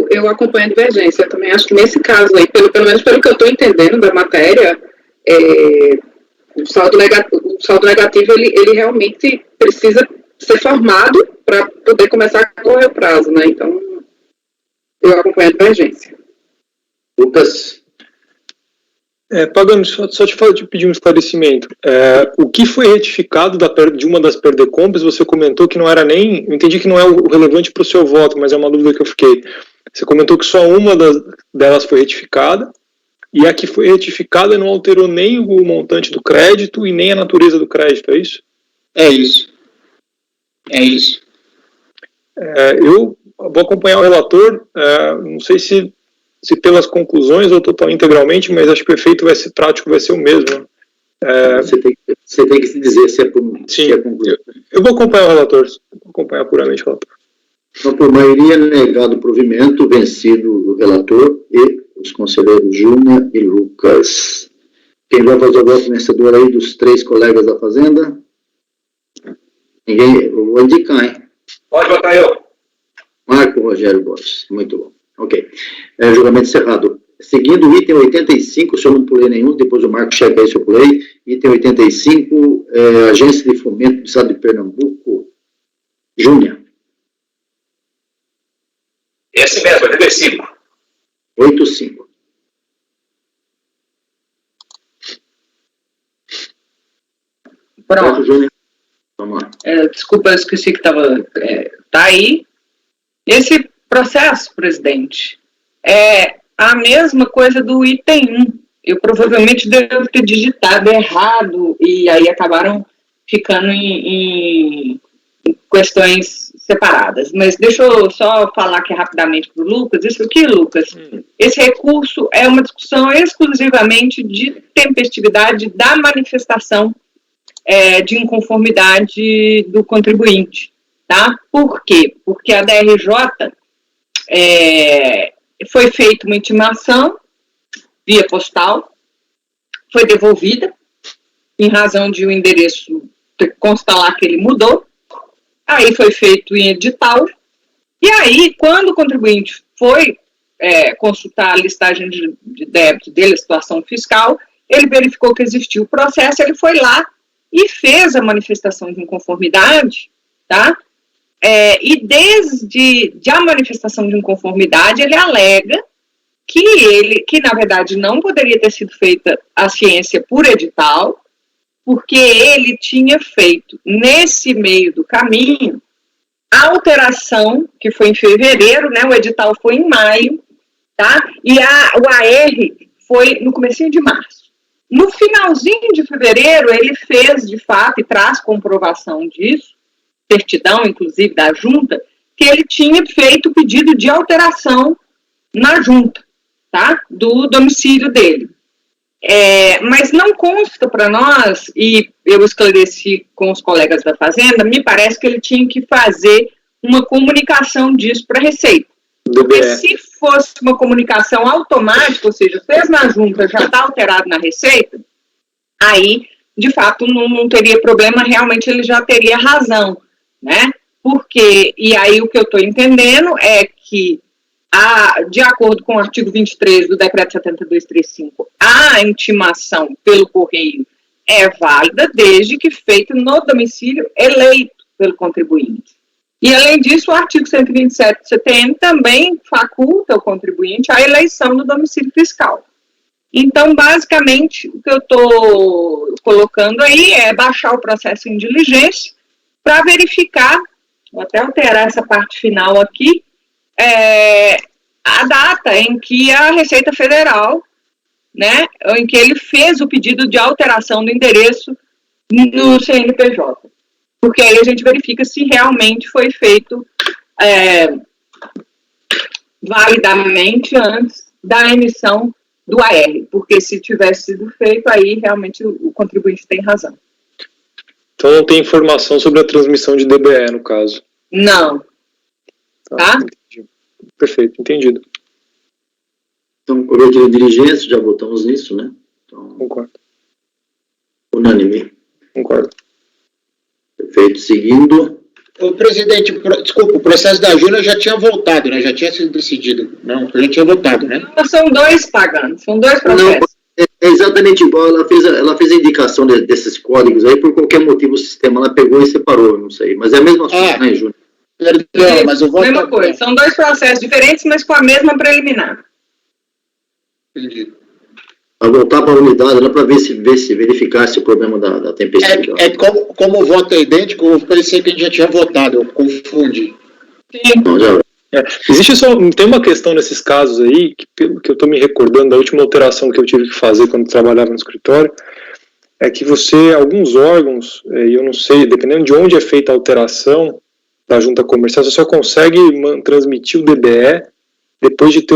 Speaker 6: Eu acompanho a divergência. Eu também acho que nesse caso aí, pelo menos pelo que eu estou entendendo da matéria, o saldo negativo ele realmente precisa ser formado para poder começar a correr o prazo, né? Então, eu acompanho a divergência.
Speaker 2: Lucas?
Speaker 9: Pagano, só te pedir um esclarecimento. O que foi retificado de uma das PERDECOMPs, você comentou que não era nem... Eu entendi que não é o relevante para o seu voto, mas é uma dúvida que eu fiquei. Você comentou que só uma delas foi retificada, e a que foi retificada não alterou nem o montante do crédito e nem a natureza do crédito, é isso?
Speaker 7: É isso.
Speaker 9: Eu vou acompanhar o relator, não sei se pelas conclusões ou total integralmente, mas acho que o efeito prático vai ser o mesmo.
Speaker 2: Você tem que se dizer se é por...
Speaker 9: Sim, eu vou acompanhar o relator, vou acompanhar puramente o relator.
Speaker 2: Então, por maioria, negado o provimento, vencido o relator e os conselheiros Júnior e Lucas. Quem vai fazer o voto vencedor aí dos 3 colegas da Fazenda? Ninguém? Eu vou indicar, hein?
Speaker 8: Pode votar eu.
Speaker 2: Marco Rogério Borges. Muito bom. Ok. Julgamento encerrado. Seguindo o item 85, se eu não pulei nenhum, depois o Marco checa aí se eu pulei. Item 85, Agência de Fomento do Estado de Pernambuco. Júnior.
Speaker 8: Esse mesmo, 85.
Speaker 2: 85.
Speaker 6: Pronto.
Speaker 2: Júnior. Vamos lá.
Speaker 6: Desculpa, eu esqueci que estava... tá aí. Esse processo, presidente, é a mesma coisa do item 1. Eu provavelmente devo ter digitado errado e aí acabaram ficando em questões separadas. Mas deixa eu só falar aqui rapidamente para o Lucas. Isso aqui, Lucas, esse recurso é uma discussão exclusivamente de tempestividade da manifestação de inconformidade do contribuinte. Tá? Por quê? Porque a DRJ foi feita uma intimação via postal, foi devolvida, em razão de o endereço constar lá que ele mudou, aí foi feito em edital, e aí, quando o contribuinte foi consultar a listagem de débito dele, a situação fiscal, ele verificou que existia o processo, ele foi lá e fez a manifestação de inconformidade, tá? E desde a manifestação de inconformidade, ele alega que na verdade não poderia ter sido feita a ciência por edital, porque ele tinha feito, nesse meio do caminho, a alteração, que foi em fevereiro, né, o edital foi em maio, tá? E o AR foi no comecinho de março. No finalzinho de fevereiro, ele fez, de fato, e traz comprovação disso, certidão, inclusive, da junta, que ele tinha feito o pedido de alteração na junta, tá? Do domicílio dele. Mas não consta para nós, e eu esclareci com os colegas da Fazenda, me parece que ele tinha que fazer uma comunicação disso para a Receita. Porque se fosse uma comunicação automática, ou seja, fez na junta, já está alterado na Receita, aí, de fato, não teria problema, realmente ele já teria razão, né? porque, e aí o que eu estou entendendo é que, de acordo com o artigo 23 do decreto 7235, a intimação pelo correio é válida desde que feita no domicílio eleito pelo contribuinte. E, além disso, o artigo 127 do CTN também faculta o contribuinte a eleição do domicílio fiscal. Então, basicamente, o que eu estou colocando aí é baixar o processo em diligência para verificar, vou até alterar essa parte final aqui, a data em que a Receita Federal, né, em que ele fez o pedido de alteração do endereço no CNPJ. Porque aí a gente verifica se realmente foi feito validamente antes da emissão do AR, porque se tivesse sido feito, aí realmente o contribuinte tem razão.
Speaker 9: Então não tem informação sobre a transmissão de DBE, no caso?
Speaker 6: Não. Tá?
Speaker 9: Entendi. Perfeito, entendido.
Speaker 2: Então, cobertura de diligência, já botamos nisso, né? Então,
Speaker 9: concordo.
Speaker 2: Unânime.
Speaker 9: Concordo.
Speaker 2: Perfeito. Seguindo.
Speaker 7: O presidente, desculpa, o processo da Júlia já tinha voltado, né? Já tinha sido decidido. Não, já tinha votado, né?
Speaker 6: São dois pagantes, são dois processos.
Speaker 2: Não, é exatamente igual. Ela fez a indicação desses códigos aí, por qualquer motivo o sistema ela pegou e separou, não sei. Mas é a mesma coisa, né, Júlia?
Speaker 7: Perdão, mas eu vou...
Speaker 6: Mesma coisa, são dois processos diferentes, mas com a mesma preliminar.
Speaker 7: Entendi.
Speaker 2: Para voltar para a unidade, lá para verificar se o problema da tempestade.
Speaker 7: Como o voto é idêntico, eu pensei que a gente já tinha votado, eu confundi.
Speaker 2: Não, já.
Speaker 9: Existe tem uma questão nesses casos aí, que pelo que eu estou me recordando da última alteração que eu tive que fazer quando trabalhava no escritório, é que alguns órgãos, e eu não sei, dependendo de onde é feita a alteração da junta comercial, você só consegue transmitir o DBE depois de ter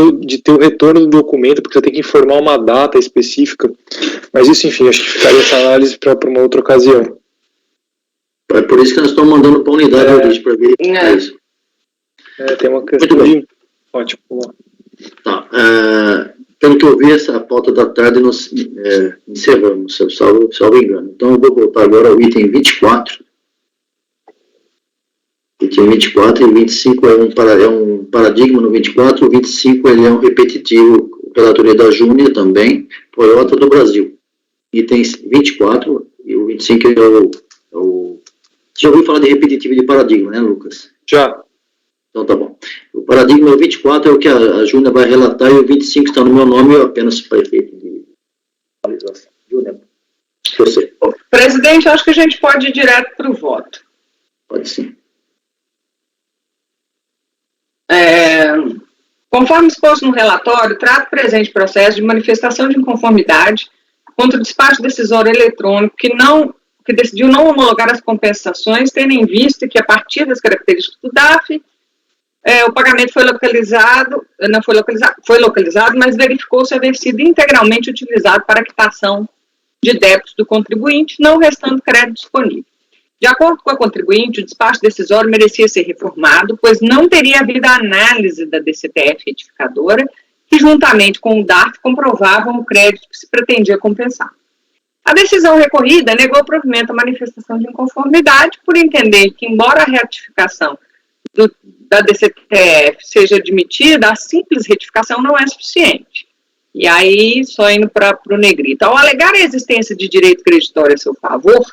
Speaker 9: o retorno do documento, porque você tem que informar uma data específica. Mas isso, enfim, acho que ficaria essa análise para uma outra ocasião.
Speaker 2: É por isso que nós estamos mandando para a unidade de origem para verificar isso.
Speaker 9: Tem uma questão de... Ótimo.
Speaker 2: Tá. Pelo que eu vi, essa pauta da tarde nós encerramos, salvo engano. Então eu vou voltar agora ao item 24. Item 24 e 25 é um paradigma no 24, o 25 ele é um repetitivo, relatoria da Júnia também, Toyota do Brasil. Itens 24 e o 25 é o... Já ouviu falar de repetitivo de paradigma, né, Lucas?
Speaker 9: Já.
Speaker 2: Então tá bom. O paradigma 24 é o que a Júnia vai relatar e o 25 está no meu nome, eu apenas para efeito de atualização. Júnia, você.
Speaker 6: Presidente, acho que a gente pode ir direto para o voto.
Speaker 2: Pode sim.
Speaker 6: Conforme exposto no relatório, trata o presente processo de manifestação de inconformidade contra o despacho decisório eletrônico que decidiu não homologar as compensações, tendo em vista que, a partir das características do DAF, o pagamento foi localizado, mas verificou-se haver sido integralmente utilizado para a quitação de débitos do contribuinte, não restando crédito disponível. De acordo com a contribuinte, o despacho decisório merecia ser reformado, pois não teria havido a análise da DCTF retificadora, que juntamente com o DARF comprovavam o crédito que se pretendia compensar. A decisão recorrida negou o provimento à manifestação de inconformidade por entender que, embora a retificação da DCTF seja admitida, a simples retificação não é suficiente. E aí, só indo para o negrito. Ao alegar a existência de direito creditório a seu favor,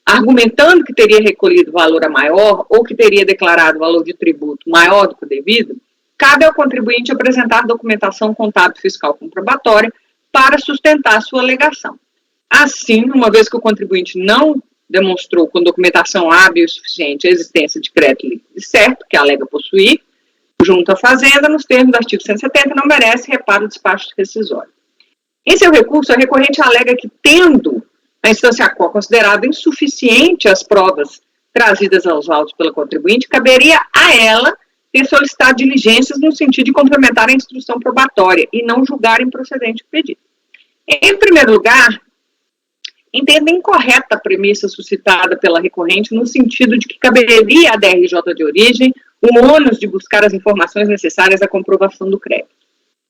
Speaker 6: argumentando que teria recolhido valor a maior ou que teria declarado valor de tributo maior do que o devido, cabe ao contribuinte apresentar documentação contábil fiscal comprobatória para sustentar sua alegação. Assim, uma vez que o contribuinte não demonstrou com documentação hábil o suficiente a existência de crédito líquido certo, que alega possuir, junto à Fazenda, nos termos do artigo 170, não merece reparo do despacho rescisório. Em seu recurso, a recorrente alega que, tendo a instância quo considerada insuficiente as provas trazidas aos autos pela contribuinte, caberia a ela ter solicitado diligências no sentido de complementar a instrução probatória e não julgar improcedente o pedido. Em primeiro lugar, entendo incorreta a premissa suscitada pela recorrente no sentido de que caberia à DRJ de origem o ônus de buscar as informações necessárias à comprovação do crédito.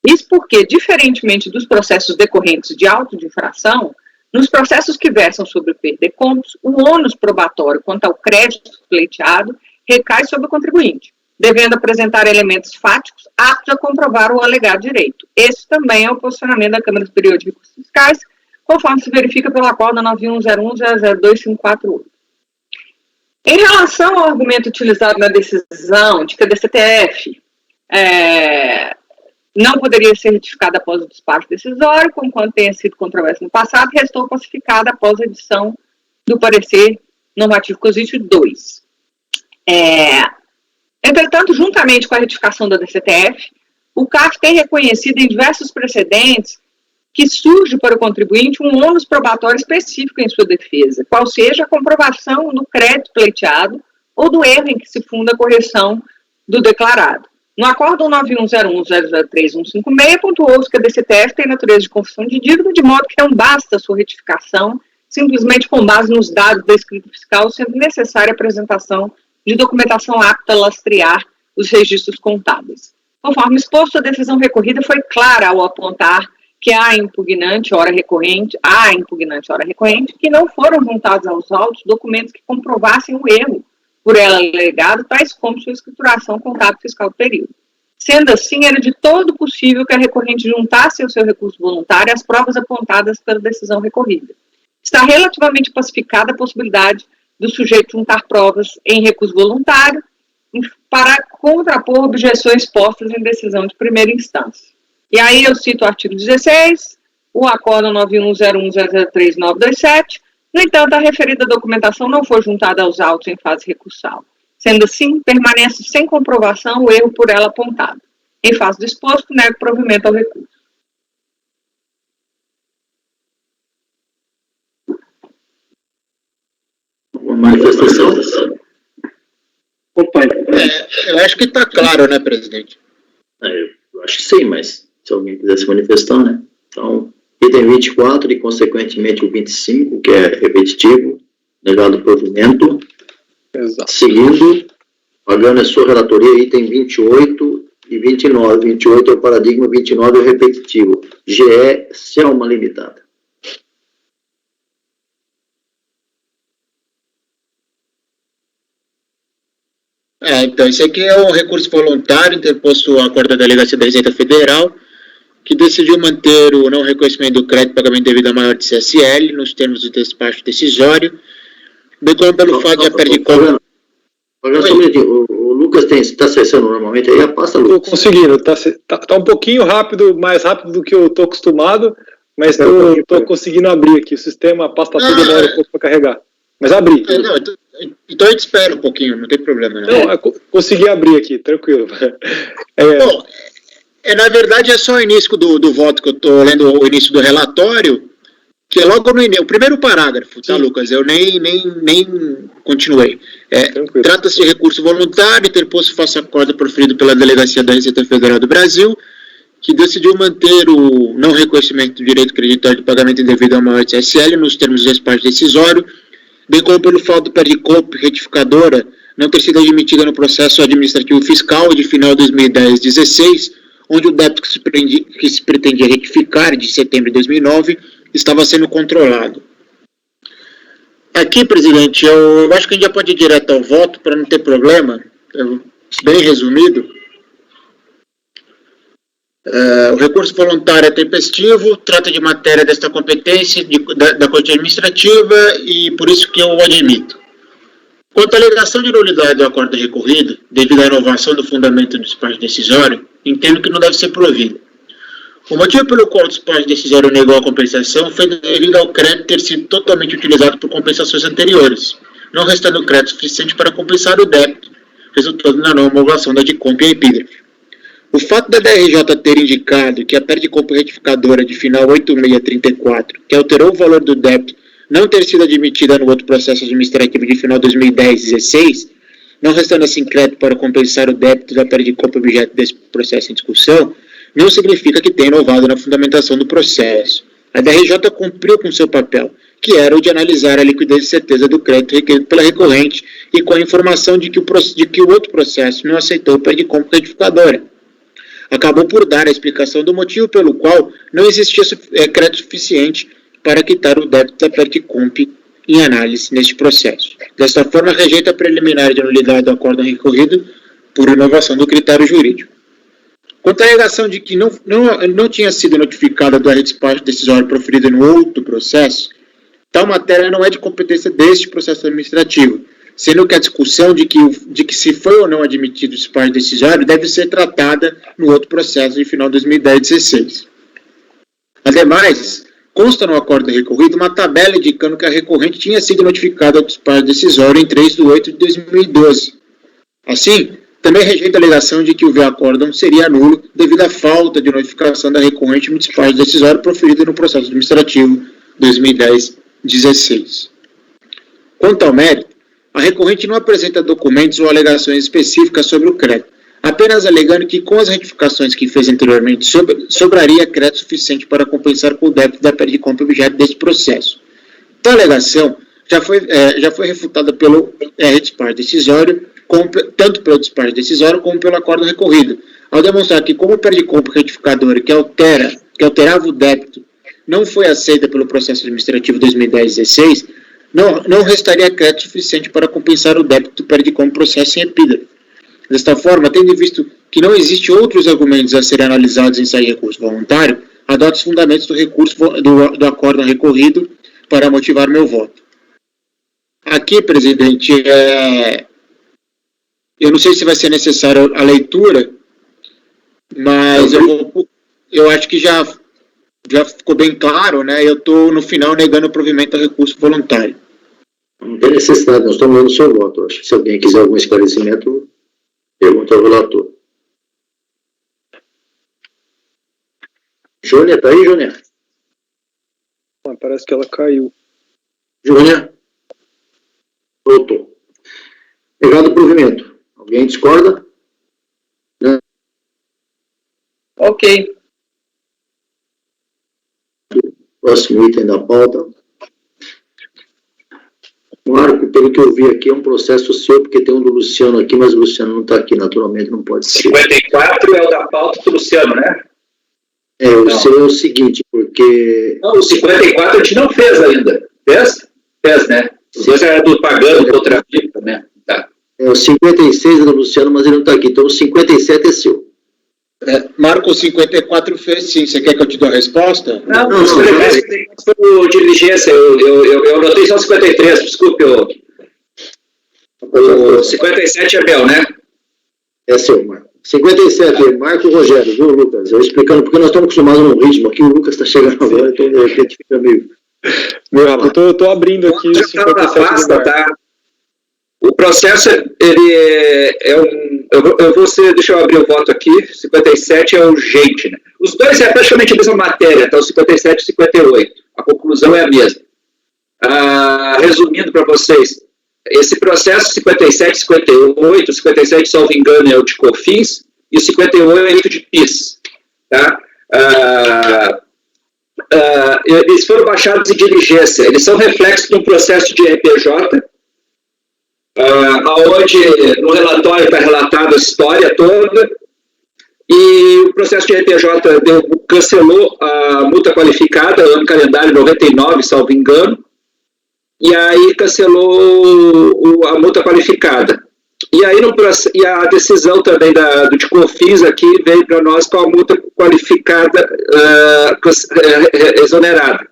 Speaker 6: Isso porque, diferentemente dos processos decorrentes de auto de infração, nos processos que versam sobre o perder-comptos, o ônus probatório quanto ao crédito pleiteado recai sobre o contribuinte, devendo apresentar elementos fáticos aptos a comprovar o alegado direito. Esse também é o posicionamento da Câmara Superior de Recursos Fiscais, conforme se verifica pelo acordo 9101-002-548. Em relação ao argumento utilizado na decisão de que a DCTF não poderia ser retificada após o despacho decisório, conquanto tenha sido controverso no passado, restou pacificada após a edição do parecer normativo cosício 2. Entretanto, juntamente com a retificação da DCTF, o CARF tem reconhecido em diversos precedentes que surge para o contribuinte um ônus probatório específico em sua defesa, qual seja a comprovação do crédito pleiteado ou do erro em que se funda a correção do declarado. No acordo 9101-003-156, pontuou-se que a DCTF tem natureza de confissão de dívida, de modo que não basta a sua retificação simplesmente com base nos dados da escrita fiscal, sendo necessária a apresentação de documentação apta a lastrear os registros contábeis. Conforme exposto, a decisão recorrida foi clara ao apontar que há impugnante hora recorrente, que não foram juntados aos autos documentos que comprovassem o erro por ela alegado, tais como sua escrituração contábil fiscal do período. Sendo assim, era de todo possível que a recorrente juntasse ao seu recurso voluntário as provas apontadas pela decisão recorrida. Está relativamente pacificada a possibilidade do sujeito juntar provas em recurso voluntário para contrapor objeções postas em decisão de primeira instância. E aí eu cito o artigo 16, o acordo 9101-003-927. No entanto, a referida documentação não foi juntada aos autos em fase recursal. Sendo assim, permanece sem comprovação o erro por ela apontado. Em face do exposto, nego provimento ao recurso.
Speaker 2: Manifestação.
Speaker 7: Eu acho que está claro, né, presidente?
Speaker 2: Eu acho que sim, mas se alguém quiser se manifestar, né? Então, item 24 e, consequentemente, o 25, que é repetitivo, negado provimento.
Speaker 9: Exato.
Speaker 2: Seguindo, pagando a sua relatoria, item 28 e 29. 28 é o paradigma, 29 é o repetitivo. GE Selma Limitada.
Speaker 7: Então, esse aqui é um recurso voluntário interposto ao acordo da Delegacia da Receita Federal, que decidiu manter o não reconhecimento do crédito pagamento devido a maior de CSL, nos termos do despacho decisório, bem como pelo fato de a perda de compra.
Speaker 2: O Lucas está acessando normalmente aí, passa, Lucas.
Speaker 9: Estou conseguindo, tá um pouquinho rápido, mais rápido do que eu estou acostumado, mas estou conseguindo abrir aqui. O sistema, a pasta toda demora um pouco para carregar. Mas abri.
Speaker 7: Então a gente espera um pouquinho, não tem problema. Não,
Speaker 9: consegui abrir aqui, tranquilo.
Speaker 7: Bom, na verdade é só o início do voto que eu estou lendo, o início do relatório, que é logo no início, o primeiro parágrafo, tá, Lucas? Eu nem continuei. Trata-se de recurso voluntário, interposto face a acordo proferido pela Delegacia da Receita Federal do Brasil, que decidiu manter o não reconhecimento do direito creditório de pagamento indevido a maior de CSL nos termos do despacho decisório, bem como pelo fato do Perdicope retificadora não ter sido admitida no processo administrativo fiscal de final de 2010-16, onde o débito que se pretendia retificar, de setembro de 2009, estava sendo controlado. Aqui, presidente, eu acho que a gente já pode ir direto ao voto, para não ter problema, bem resumido. O recurso voluntário é tempestivo, trata de matéria desta competência da Corte Administrativa e por isso que eu o admito. Quanto à alegação de nulidade do acordo recorrido, devido à inovação do fundamento do despacho decisório, entendo que não deve ser provida. O motivo pelo qual o despacho decisório negou a compensação foi devido ao crédito ter sido totalmente utilizado por compensações anteriores, não restando crédito suficiente para compensar o débito, resultando na não homologação da DICOMP e a epígrafe. O fato da DRJ ter indicado que a Perdicope retificadora de final 8634, que alterou o valor do débito, não ter sido admitida no outro processo administrativo de final 2010-16, não restando assim crédito para compensar o débito da Perdicope objeto desse processo em discussão, não significa que tenha inovado na fundamentação do processo. A DRJ cumpriu com seu papel, que era o de analisar a liquidez e certeza do crédito requerido pela recorrente e com a informação de que o outro processo não aceitou a Perdicope retificadora. Acabou por dar a explicação do motivo pelo qual não existia crédito suficiente para quitar o débito da Perdicope em análise neste processo. Desta forma, rejeita a preliminar de nulidade do acórdão recorrido por inovação do critério jurídico. Quanto à alegação de que não tinha sido notificada do despacho decisório proferida no outro processo, tal matéria não é de competência deste processo administrativo, sendo que a discussão de que se foi ou não admitido o despacho decisório deve ser tratada no outro processo de final de 2010-16. Ademais, consta no acórdão recorrido uma tabela indicando que a recorrente tinha sido notificada ao despacho decisório em 3/8/2012. Assim, também rejeita a alegação de que o acórdão seria nulo devido à falta de notificação da recorrente no despacho decisório proferido no processo administrativo 2010-16. Quanto ao mérito, a recorrente não apresenta documentos ou alegações específicas sobre o crédito, apenas alegando que com as retificações que fez anteriormente sobraria crédito suficiente para compensar com o débito da perda de compra objeto desse processo. Tal alegação já foi refutada pelo despacho decisório, tanto pelo despacho decisório como pelo acórdão recorrido, ao demonstrar que como perda de compra retificadora que alterava o débito não foi aceita pelo processo administrativo 2010-16, não restaria crédito suficiente para compensar o débito do perda de compra processo em epígrafe. Desta forma, tendo visto que não existe outros argumentos a serem analisados em sair recurso voluntário, adoto os fundamentos do recurso do acórdão recorrido para motivar meu voto. Aqui, presidente, eu não sei se vai ser necessária a leitura, mas eu acho que já ficou bem claro, né? Eu estou, no final, negando o provimento ao recurso voluntário.
Speaker 2: Não tem necessidade, nós estamos dando o seu voto. Acho que se alguém quiser algum esclarecimento, pergunta ao relator. Júnior, está aí, Júnior?
Speaker 9: Parece que ela caiu.
Speaker 2: Júnior? Voltou. Negado o provimento. Alguém discorda? Não.
Speaker 6: Ok.
Speaker 2: Próximo item da pauta. Marco, pelo que eu vi aqui, é um processo seu, porque tem um do Luciano aqui, mas o Luciano não está aqui, naturalmente, não pode ser.
Speaker 8: 54 é o da pauta do Luciano, né?
Speaker 2: O seu é o seguinte, porque...
Speaker 8: Não, o 54 a gente não fez ainda. Fez? Fez, né? O 2 era do pagando contra a FIPA, né? Tá.
Speaker 2: O 56 é do Luciano, mas ele não está aqui, então o 57 é seu.
Speaker 7: Marco, o 54 fez sim. Você quer que eu te dê a resposta?
Speaker 8: Não, foi diligência. Eu anotei só o 53, desculpe. O 57 é meu, né?
Speaker 2: É seu, Marco. 57, Marco Rogério, viu, Lucas? Eu explicando, porque nós estamos acostumados num ritmo aqui, o Lucas está chegando agora, então de repente fica meio...
Speaker 9: Eu tô abrindo aqui o 57
Speaker 8: tá? O processo, ele deixa eu abrir o voto aqui, 57 é urgente, né? Os dois é praticamente a mesma matéria, tá? O 57 e 58. A conclusão é a mesma. Resumindo para vocês, esse processo 57 e 58, o 57, salvo engano, é o de COFINS, e o 58 de PIS, tá? Eles foram baixados em diligência, eles são reflexos de um processo de RPJ, onde no relatório está relatada a história toda, e o processo de RPJ cancelou a multa qualificada, ano calendário 99, salvo engano, e aí cancelou a multa qualificada. E aí e a decisão também do COFINS aqui veio para nós com a multa qualificada exonerada.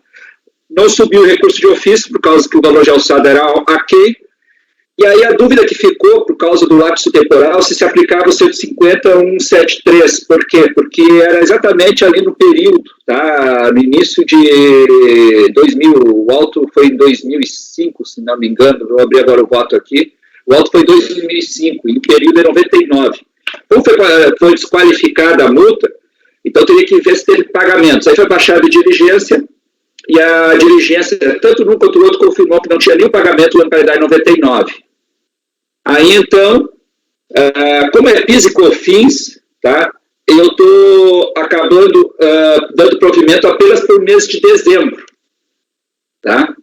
Speaker 8: Não subiu o recurso de ofício, por causa que o valor de alçada era aquém. E aí a dúvida que ficou, por causa do lapso temporal, se aplicava o 150 a 173. Por quê? Porque era exatamente ali no período, tá? No início de 2000, o auto foi em 2005, se não me engano, vou abrir agora o voto aqui. O auto foi em 2005, e o período é 99. Como foi desqualificada a multa, então teria que ver se teve pagamentos. Aí foi baixada a diligência, e a diligência, tanto num quanto o outro, confirmou que não tinha nenhum pagamento no calendário 99. Aí, então, como é PIS e COFINS, tá, eu estou acabando dando provimento apenas por mês de dezembro. Tá?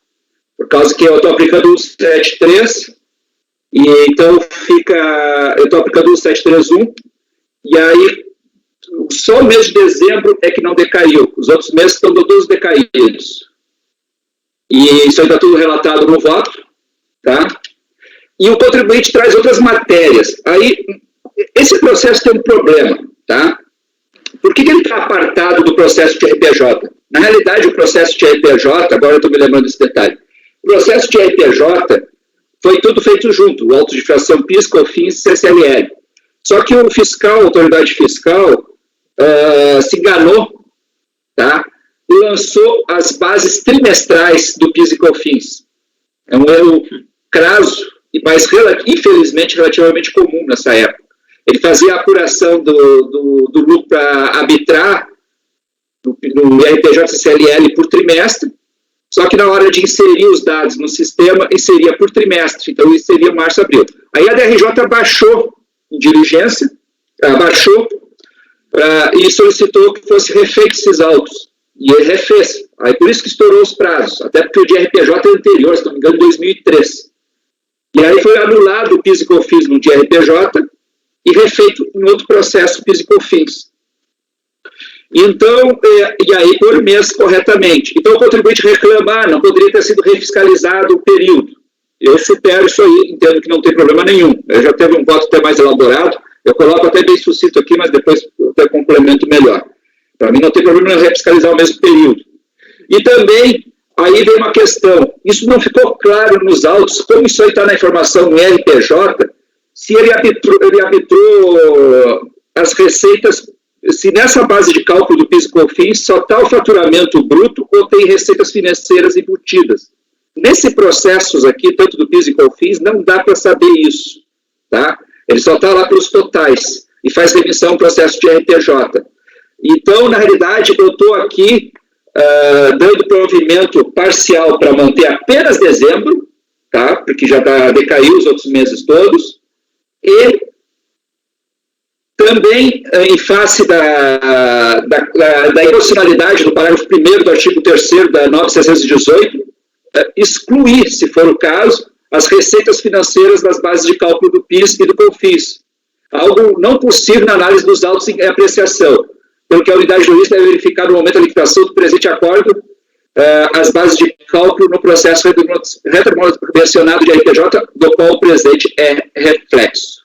Speaker 8: Por causa que eu estou aplicando o 173, e então eu estou aplicando o 731, e aí só o mês de dezembro é que não decaiu. Os outros meses estão todos decaídos. E isso aí está tudo relatado no voto, tá? E o contribuinte traz outras matérias. Aí, esse processo tem um problema, tá? Por que ele está apartado do processo de RPJ? Na realidade, o processo de RPJ, agora eu estou me lembrando desse detalhe, o processo de RPJ foi tudo feito junto, o auto de infração PIS, COFINS e CCLL. Só que o fiscal, a autoridade fiscal, se enganou, tá? E lançou as bases trimestrais do PIS e COFINS. É um erro crasso, mas infelizmente relativamente comum nessa época. Ele fazia a apuração do lucro para arbitrar no RPJ CCLL por trimestre, só que na hora de inserir os dados no sistema, inseria por trimestre, então inseria março e abril. Aí a DRJ baixou em diligência, e solicitou que fosse refeito esses autos. E ele refez. Aí por isso que estourou os prazos, até porque o de RPJ é anterior, se não me engano, 2003. E aí foi anulado o PIS e COFINS no de RPJ e refeito em outro processo PIS e COFINS. Então, e aí por mês corretamente. Então o contribuinte reclama, não poderia ter sido refiscalizado o período. Eu supero isso aí, entendo que não tem problema nenhum. Eu já teve um voto até mais elaborado, eu coloco até bem sucinto aqui, mas depois eu até complemento melhor. Para mim não tem problema em refiscalizar o mesmo período. E também, aí vem uma questão, isso não ficou claro nos autos, como isso aí está na informação no RPJ, se ele arbitrou as receitas, se nessa base de cálculo do PIS e COFINS só está o faturamento bruto ou tem receitas financeiras embutidas. Nesse processos aqui, tanto do PIS e COFINS, não dá para saber isso, tá? Ele só está lá pelos totais e faz remissão ao processo de RPJ. Então, na realidade, eu estou aqui dando provimento parcial para manter apenas dezembro, tá? Porque já decaiu os outros meses todos, e também, em face da inconstitucionalidade do parágrafo 1º do artigo 3º da 9.618, excluir, se for o caso, as receitas financeiras das bases de cálculo do PIS e do COFINS. Algo não possível na análise dos autos em apreciação, pelo que a unidade jurídica deve verificar no momento da liquidação do presente acordo as bases de cálculo no processo retromencionado de RPJ, do qual o presente é reflexo.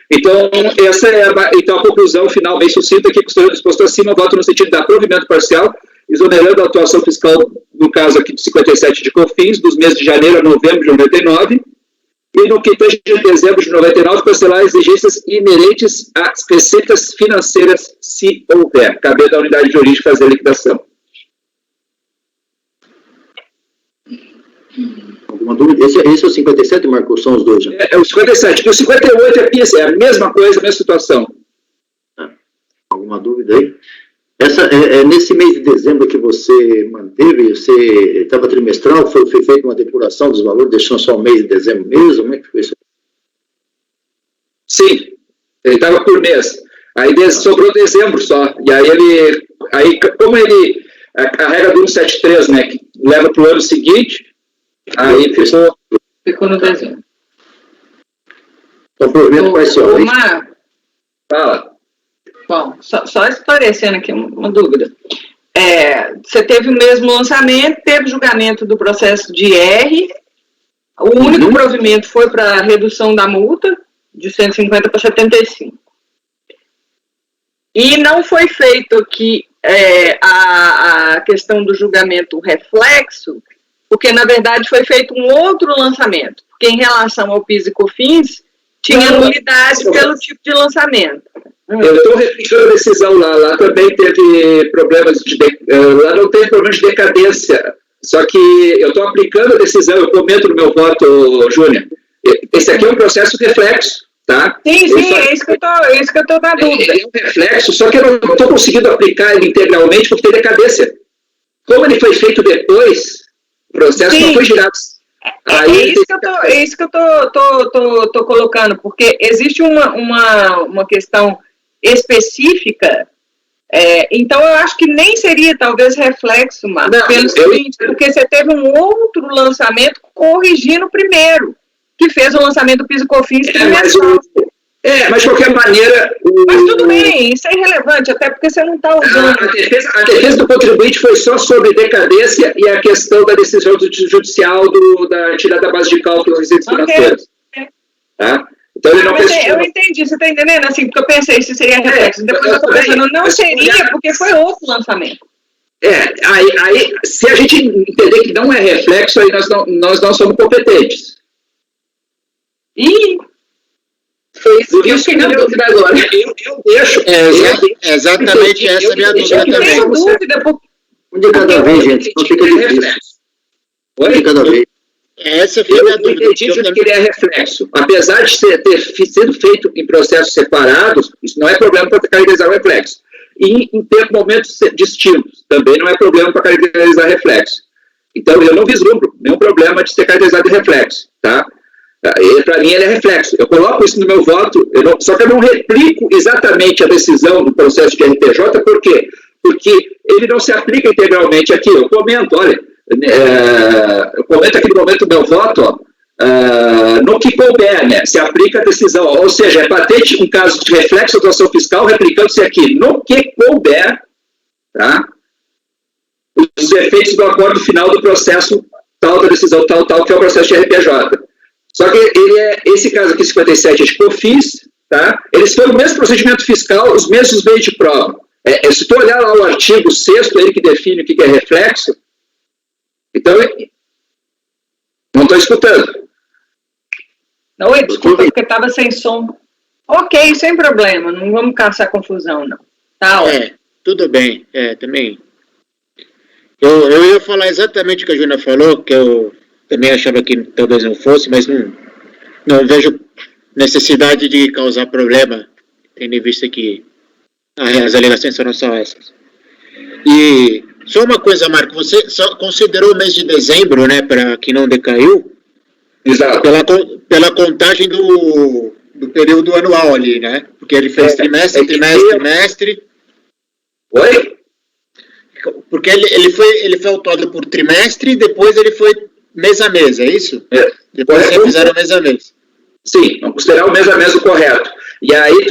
Speaker 8: Então, essa é a conclusão final bem sucinta, que considerando disposto acima, voto no sentido da provimento parcial, exonerando a atuação fiscal, no caso aqui de 57 de COFINS, dos meses de janeiro a novembro de 99, e no que tange de dezembro de 99, cancelar exigências inerentes às receitas financeiras, se houver, cabendo à unidade jurídica fazer a liquidação.
Speaker 2: Alguma dúvida? Esse é o 57, Marcos? São os dois? Já?
Speaker 8: É o 57. O 58 é PIS, é a mesma coisa, a mesma situação.
Speaker 2: Alguma dúvida aí? Nesse mês de dezembro que você manteve, você estava trimestral, foi feita uma depuração dos valores, deixando só o mês de dezembro mesmo? Como é que foi isso?
Speaker 8: Sim, ele estava por mês. Aí sobrou dezembro só. E aí como ele, a regra do 173, né, que leva para o ano seguinte, aí
Speaker 6: ficou no dezembro.
Speaker 2: Então, provimento parcial.
Speaker 8: Fala.
Speaker 6: Bom, só esclarecendo aqui uma dúvida. Você teve o mesmo lançamento, teve julgamento do processo de R, o único provimento foi para a redução da multa, de 150 para 75. E não foi feito aqui a questão do julgamento reflexo, porque, na verdade, foi feito um outro lançamento, porque em relação ao PIS e COFINS, tinha nulidade pelo tipo de lançamento.
Speaker 8: Eu estou replicando a decisão lá também teve problemas lá não tem problema de decadência, só que eu estou aplicando a decisão, eu comento no meu voto, Júnior, esse aqui é um processo reflexo, tá?
Speaker 6: Sim, é isso que eu estou na dúvida.
Speaker 8: É um reflexo, só que eu não estou conseguindo aplicar ele integralmente porque tem decadência. Como ele foi feito depois, o processo não foi girado.
Speaker 6: É isso que eu tô colocando, porque existe uma questão específica, então eu acho que nem seria talvez reflexo, Marcos, pelo seguinte, porque você teve um outro lançamento corrigindo o primeiro, que fez o lançamento do PIS e COFINS trimestral.
Speaker 8: Mas de qualquer maneira...
Speaker 6: Mas tudo bem, isso é irrelevante, até porque você não está usando...
Speaker 8: A defesa do contribuinte foi só sobre decadência e a questão da decisão judicial da tirada da base de cálculo dos resíduos financeiros. Tá? Então ele não
Speaker 6: eu entendi, você está entendendo? Assim, porque eu pensei se seria reflexo. Depois eu estou pensando, não seria, porque foi outro lançamento.
Speaker 8: Aí, se a gente entender que não é reflexo, aí nós não somos competentes.
Speaker 6: Foi isso que eu dúvida agora.
Speaker 8: Eu deixo.
Speaker 7: Exatamente essa minha dúvida também.
Speaker 6: Eu tenho dúvida, porque...
Speaker 2: Um de cada vez, gente, não fica difícil. Um de cada vez.
Speaker 7: Essa foi a minha dúvida.
Speaker 8: Eu entendi que ele é reflexo. Apesar de ter sido feito em processos separados, isso não é problema para caracterizar o reflexo. E em ter momentos distintos, também não é problema para caracterizar reflexo. Então, eu não vislumbro nenhum problema de ser caracterizado de reflexo, tá? Para mim, ele é reflexo. Eu coloco isso no meu voto, só que eu não replico exatamente a decisão do processo de RTJ, por quê? Porque ele não se aplica integralmente aqui. Eu comento, olha, eu comento aqui no momento do meu voto, no que couber, né? Se aplica a decisão, ou seja, é patente um caso de reflexo da atuação fiscal, replicando-se aqui, no que couber, tá? Os efeitos do acordo final do processo tal, da decisão tal, que é o processo de RPJ. Só que esse caso aqui, 57, é de COFINS, tá? Eles foram o mesmo procedimento fiscal, os mesmos meios de prova. Se tu olhar lá o artigo 6º, ele que define o que é reflexo, então, não estou escutando.
Speaker 6: Não, desculpa, porque estava sem som. Ok, sem problema, não vamos caçar confusão, não. Tá,
Speaker 7: tudo bem, também. Eu ia falar exatamente o que a Juna falou, que eu também achava que talvez não fosse, mas não vejo necessidade de causar problema, tendo em vista que as alegações foram só essas. E só uma coisa, Marco, você só considerou o mês de dezembro, né, para que não decaiu?
Speaker 8: Exato.
Speaker 7: Pela contagem do período anual ali, né? Porque ele fez trimestre.
Speaker 8: Oi?
Speaker 7: Porque ele foi autuado por trimestre e depois ele foi mês a mês, é isso? Depois eles fizeram mês a mês.
Speaker 8: Sim, vamos considerar o mês a mês o correto. E aí,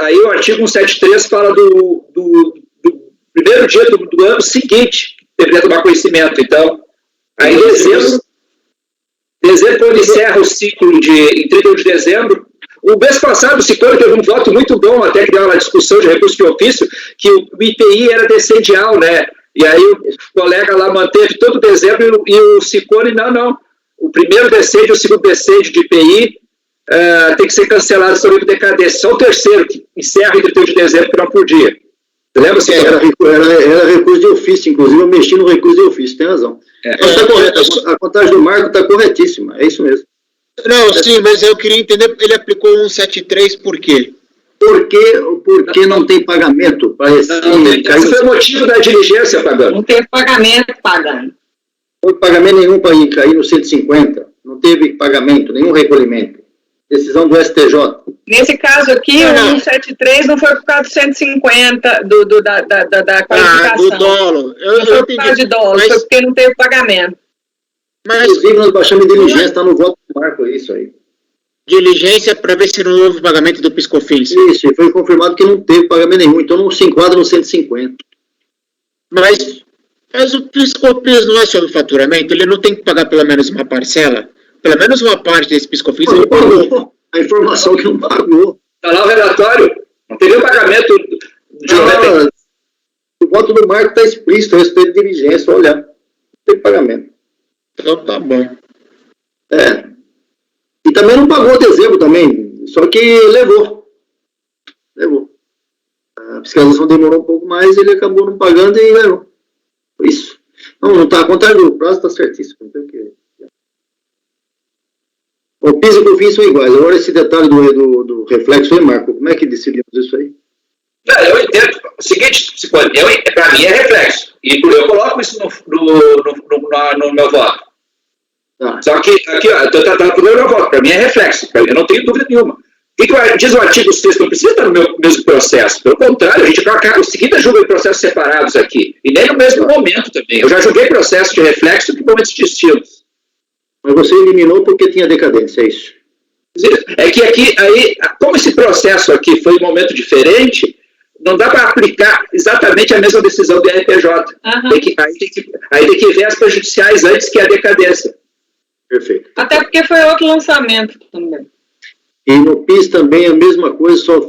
Speaker 8: aí o artigo 173 fala do primeiro dia do ano seguinte que deveria tomar conhecimento. Então, aí dezembro, quando encerra o ciclo em 31 de dezembro, o mês passado o Ciccone teve um voto muito bom, até que deu uma discussão de recurso de ofício, que o IPI era descendial, né? E aí o colega lá manteve todo dezembro e o Ciccone, não. O primeiro decêndio e o segundo decêndio de IPI tem que ser cancelado sobre decadência. Só o terceiro, que encerra em 31 de dezembro, que não podia. Você lembra, Ciccone?
Speaker 2: Era recurso de ofício, inclusive eu mexi no recurso de ofício, tem razão. Mas está correto, a contagem do Marco está corretíssima, é isso mesmo.
Speaker 7: Não, sim, mas eu queria entender, ele aplicou 173 por quê?
Speaker 2: Porque não tem pagamento.
Speaker 8: Esse foi o motivo da diligência pagando.
Speaker 6: Não teve pagamento pagando.
Speaker 2: Não teve pagamento nenhum para cair no 150. Não teve pagamento, nenhum recolhimento. Decisão do STJ.
Speaker 6: Nesse caso aqui, o 173 não foi por causa do 150 da qualificação.
Speaker 7: Do dolo.
Speaker 6: Não foi por causa de dolo, foi porque não teve pagamento.
Speaker 2: Mas, inclusive, nós baixamos diligência, está no voto do Marco, isso aí.
Speaker 7: Diligência para ver se não houve pagamento do PiscoFins.
Speaker 2: Isso, e foi confirmado que não teve pagamento nenhum, então não se enquadra no 150.
Speaker 7: Mas o PiscoFins não é sobre faturamento? Ele não tem que pagar pelo menos uma parcela? Pelo menos uma parte desse PiscoFins ele pagou.
Speaker 2: A informação que não pagou.
Speaker 8: Está lá o relatório, não teve o pagamento de 90.
Speaker 2: O voto do Marco está explícito a respeito de diligência, olha, não teve pagamento.
Speaker 7: Então tá bom.
Speaker 2: E também não pagou dezembro também, só que levou. A fiscalização demorou um pouco mais, ele acabou não pagando e levou. Foi isso. Não está, a contagem do prazo está certíssimo. Não tem o que... O PIS e o COFINS são iguais. Agora esse detalhe do reflexo aí, Marco, como é que decidimos isso aí?
Speaker 8: Não, eu entendo. O seguinte, para mim é reflexo. E eu coloco isso no meu voto. Só que, aqui, ó, no meu voto, para mim é reflexo. Eu não tenho dúvida nenhuma. O que diz o artigo 6º? Não precisa estar no mesmo processo. Pelo contrário, a gente acaba seguindo julga em processos separados aqui. E nem no mesmo momento também. Eu já julguei processos de reflexo em momentos distintos.
Speaker 2: Mas você eliminou porque tinha decadência, é isso?
Speaker 8: É que aqui, aí, como esse processo aqui foi um momento diferente, não dá para aplicar exatamente a mesma decisão do RPJ. Aí tem que ver as prejudiciais antes que a decadência.
Speaker 2: Perfeito.
Speaker 6: Até porque foi outro lançamento também.
Speaker 2: E no PIS também é a mesma coisa, só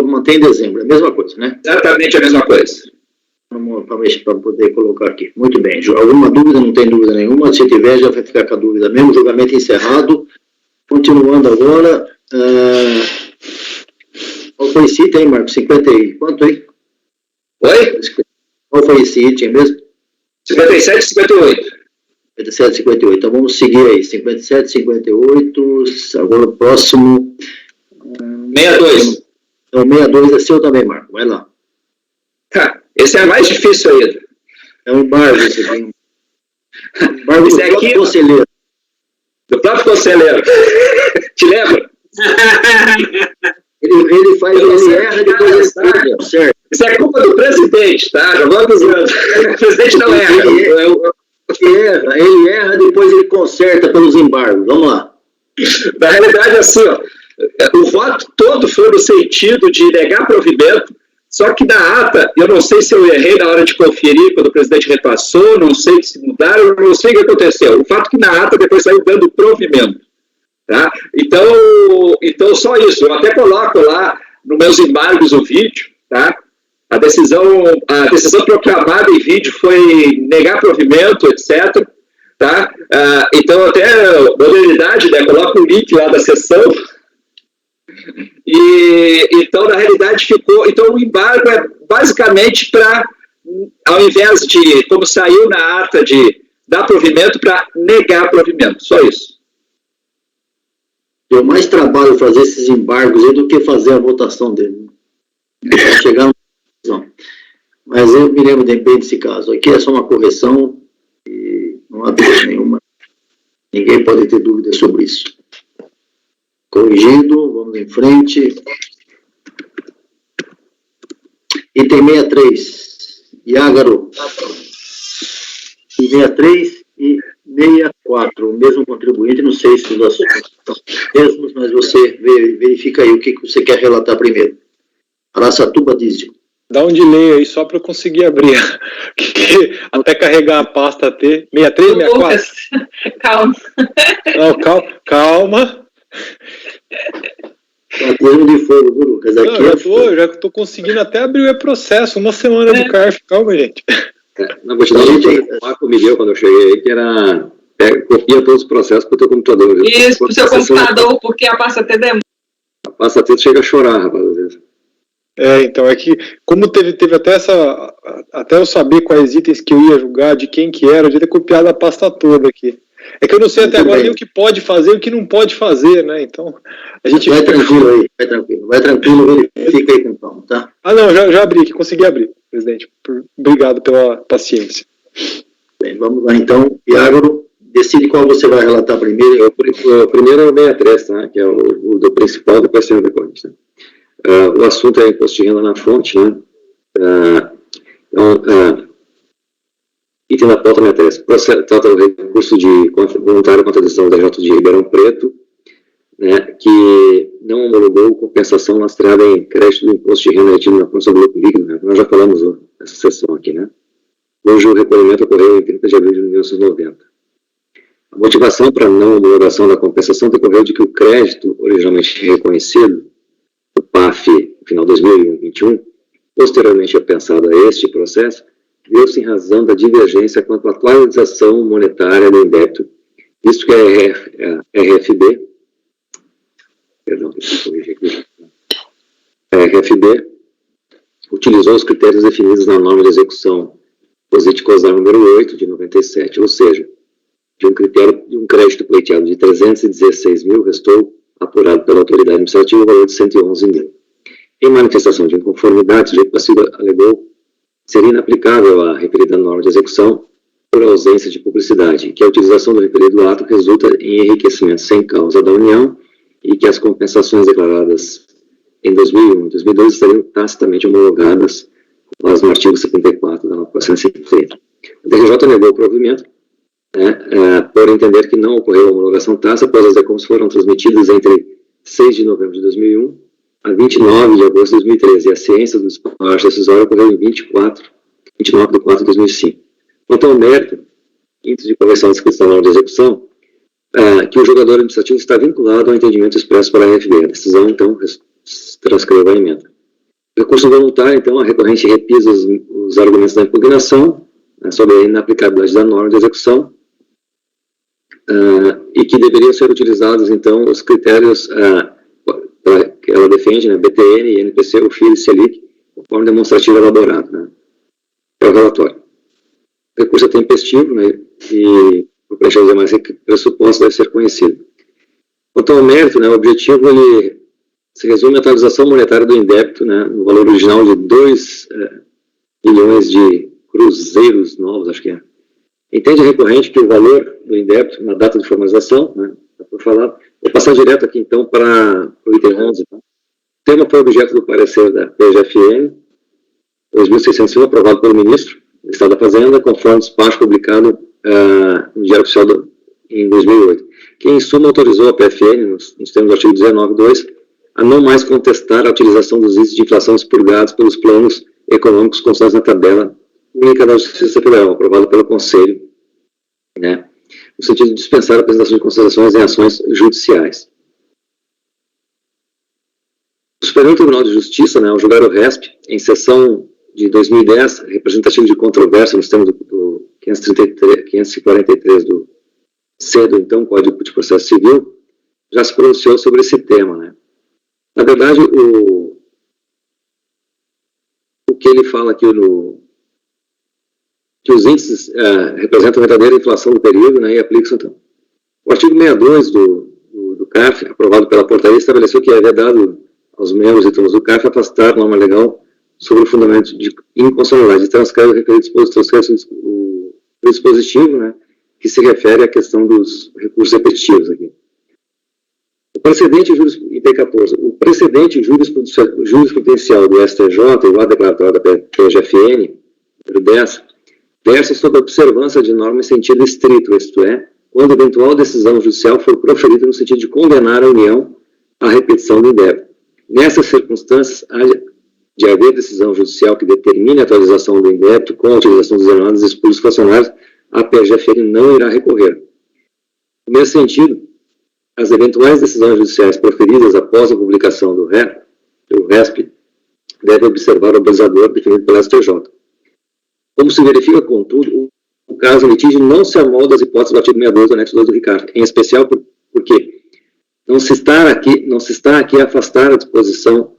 Speaker 2: mantém em dezembro, é a mesma coisa, né?
Speaker 8: Exatamente a mesma coisa.
Speaker 2: Vamos para poder colocar aqui. Muito bem. Alguma dúvida? Não tem dúvida nenhuma. Se tiver, já vai ficar com a dúvida mesmo. Julgamento encerrado. Continuando agora. Qual foi esse item, Marcos? 50 e quanto aí?
Speaker 8: Oi?
Speaker 2: Qual foi esse item mesmo?
Speaker 8: 57 e 58.
Speaker 2: 57 e 58. Então vamos seguir aí. 57 e 58. Agora o próximo.
Speaker 8: 62.
Speaker 2: Então 62 é seu também, Marcos. Vai lá.
Speaker 8: Esse é mais difícil ainda.
Speaker 2: É um embargo esse aqui. Embargo do próprio conselheiro.
Speaker 8: Do próprio conselheiro. Te lembra?
Speaker 2: Ele erra, depois ele paga, certo?
Speaker 8: Isso é culpa do presidente, tá? Já vou avisando. O presidente não erra.
Speaker 2: Ele erra, depois ele conserta pelos embargos. Vamos lá.
Speaker 8: Na realidade, assim, ó, o voto todo foi no sentido de negar provimento, só que na ata, eu não sei se eu errei na hora de conferir, quando o presidente repassou, não sei se mudaram, não sei o que aconteceu. O fato é que na ata depois saiu dando provimento. Tá? Então, só isso. Eu até coloco lá nos meus embargos o vídeo, tá? A decisão proclamada em vídeo foi negar provimento, etc. Tá? Então, até modernidade, né? Coloco o link lá da sessão. E então, na realidade, ficou. Então, o embargo é basicamente para, ao invés de, como saiu na ata de dar provimento, para negar provimento. Só isso.
Speaker 2: Deu mais trabalho fazer esses embargos aí do que fazer a votação dele. Para chegar numa decisão. Mas eu me lembro bem desse caso. Aqui é só uma correção e não há dúvida nenhuma. Ninguém pode ter dúvida sobre isso. Corrigido, vamos em frente. Item 63. Iágaro. 63 e 64. O mesmo contribuinte, não sei se os assuntos são os mesmos, mas você verifica aí o que você quer relatar primeiro. Araçatuba Diesel.
Speaker 9: Dá um delay aí só para eu conseguir abrir. Até carregar a pasta T. 63, 64?
Speaker 6: Calma.
Speaker 9: Não, calma.
Speaker 2: Batismo de fogo, viu, Lucas? Aqui
Speaker 9: não, já estou conseguindo até abrir o e-processo. Uma semana do CARF. Calma, gente.
Speaker 5: Na verdade, o Marco me deu quando eu cheguei aí, que era copia todos os processos para o teu computador.
Speaker 6: Isso, para o seu computador, porque a pasta T demora.
Speaker 5: A pasta T chega a chorar, rapaz, às vezes.
Speaker 9: Então, é que, como teve até até eu saber quais itens que eu ia julgar, de quem que era, eu devia ter copiado a pasta toda aqui. É que eu não sei até agora nem o que pode fazer e o que não pode fazer, né? Então, a gente...
Speaker 2: Vai tranquilo aí, vai tranquilo, verifica aí com calma, tá?
Speaker 9: Não, já abri aqui, consegui abrir, presidente. Obrigado pela paciência.
Speaker 2: Bem, vamos lá então. Iágaro, decide qual você vai relatar primeiro.
Speaker 5: O primeiro é o 63, tá? Que é o do principal, depois tem o decorrente, né? O assunto é imposto de renda na fonte, né? Item da pauta 63. Trata o recurso de voluntário contra a decisão da DJ de Ribeirão Preto, né, que não homologou compensação lastreada em crédito do imposto de renda retido na fonte sobre lucro líquido, né? Nós já falamos nessa sessão aqui, né? Hoje o recolhimento ocorreu em 30 de abril de 1990. A motivação para a não homologação da compensação decorreu de que o crédito originalmente reconhecido, o PAF, no final de 2021, posteriormente pensado a este processo, deu-se em razão da divergência quanto à atualização monetária do débito, visto que a RFB, utilizou os critérios definidos na norma de execução Positcosar número 8, de 97, ou seja, de um crédito pleiteado de 316 mil, restou apurado pela autoridade administrativa o valor de 111 mil. Em manifestação de inconformidade, o sujeito passivo alegou ser inaplicável a referida norma de execução por ausência de publicidade, que a utilização do referido ato resulta em enriquecimento sem causa da União e que as compensações declaradas em 2001 e 2002 estariam tacitamente homologadas no artigo 74 da norma 450. O TRJ negou o provimento, por entender que não ocorreu homologação tácita, após as decomos foram transmitidas entre 6 de novembro de 2001 a 29 de agosto de 2013, e a ciência do despacho decisório ocorreu em 29 de 4 de 2005. Quanto ao mérito, índice de conversão descrita na norma de execução, que o jogador administrativo está vinculado ao entendimento expresso para a RFB. A decisão, então, transcreve a emenda. Recurso voluntário, então, a recorrente repisa os argumentos da impugnação sobre a inaplicabilidade da norma de execução e que deveriam ser utilizados, então, os critérios que ela defende, né, BTN, INPC, UFIR e Selic, conforme demonstrativo elaborado. Né, é o relatório. O recurso é tempestivo, né, e o preencher os demais pressupostos deve ser conhecido. Quanto ao mérito, né, o objetivo ele se resume à atualização monetária do indébito, né, no valor original de 2 milhões de cruzeiros novos, acho que é. Entende a recorrente que o valor do indébito na data de formalização, né, foi falado. Vou passar direto aqui, então, para o item 11. Tá? O tema foi objeto do parecer da PGFN 2601, aprovado pelo ministro do Estado da Fazenda, conforme despacho publicado no Diário Oficial em 2008, que, em suma, autorizou a PFN, nos termos do artigo 19.2, a não mais contestar a utilização dos índices de inflação expurgados pelos planos econômicos constados na tabela única da Justiça Federal, aprovado pelo Conselho, né, no sentido de dispensar a apresentação de considerações em ações judiciais. O Superior Tribunal de Justiça, né, ao julgar o RESP, em sessão de 2010, representativo de controvérsia nos termos do 543 do CEDO, então, Código de Processo Civil, já se pronunciou sobre esse tema, né. Na verdade, o que ele fala aqui que os índices representam a verdadeira inflação do período, né, e aplicam, então. O artigo 62 do CARF, aprovado pela portaria, estabeleceu que é vedado aos membros e turmas do CARF afastar norma legal sobre o fundamento de inconstitucionalidade, e transcreve o referido dispositivo, né, que se refere à questão dos recursos repetitivos aqui. O precedente IP14, o precedente jurisprudencial do STJ, o A declaratório da PGFN, número 10, versa sobre a observância de norma em sentido estrito, isto é, quando eventual decisão judicial for proferida no sentido de condenar a União à repetição do indébito. Nessas circunstâncias, há de haver decisão judicial que determine a atualização do indébito com a utilização dos denominados expurgos fracionários, a PGFN não irá recorrer. Nesse sentido, as eventuais decisões judiciais proferidas após a publicação do RESP devem observar o balizador definido pelo STJ. Como se verifica, contudo, o caso litígio não se amolda às hipóteses do artigo 62 do anexo 2 do RICARF, em especial porque não se está aqui a afastar a disposição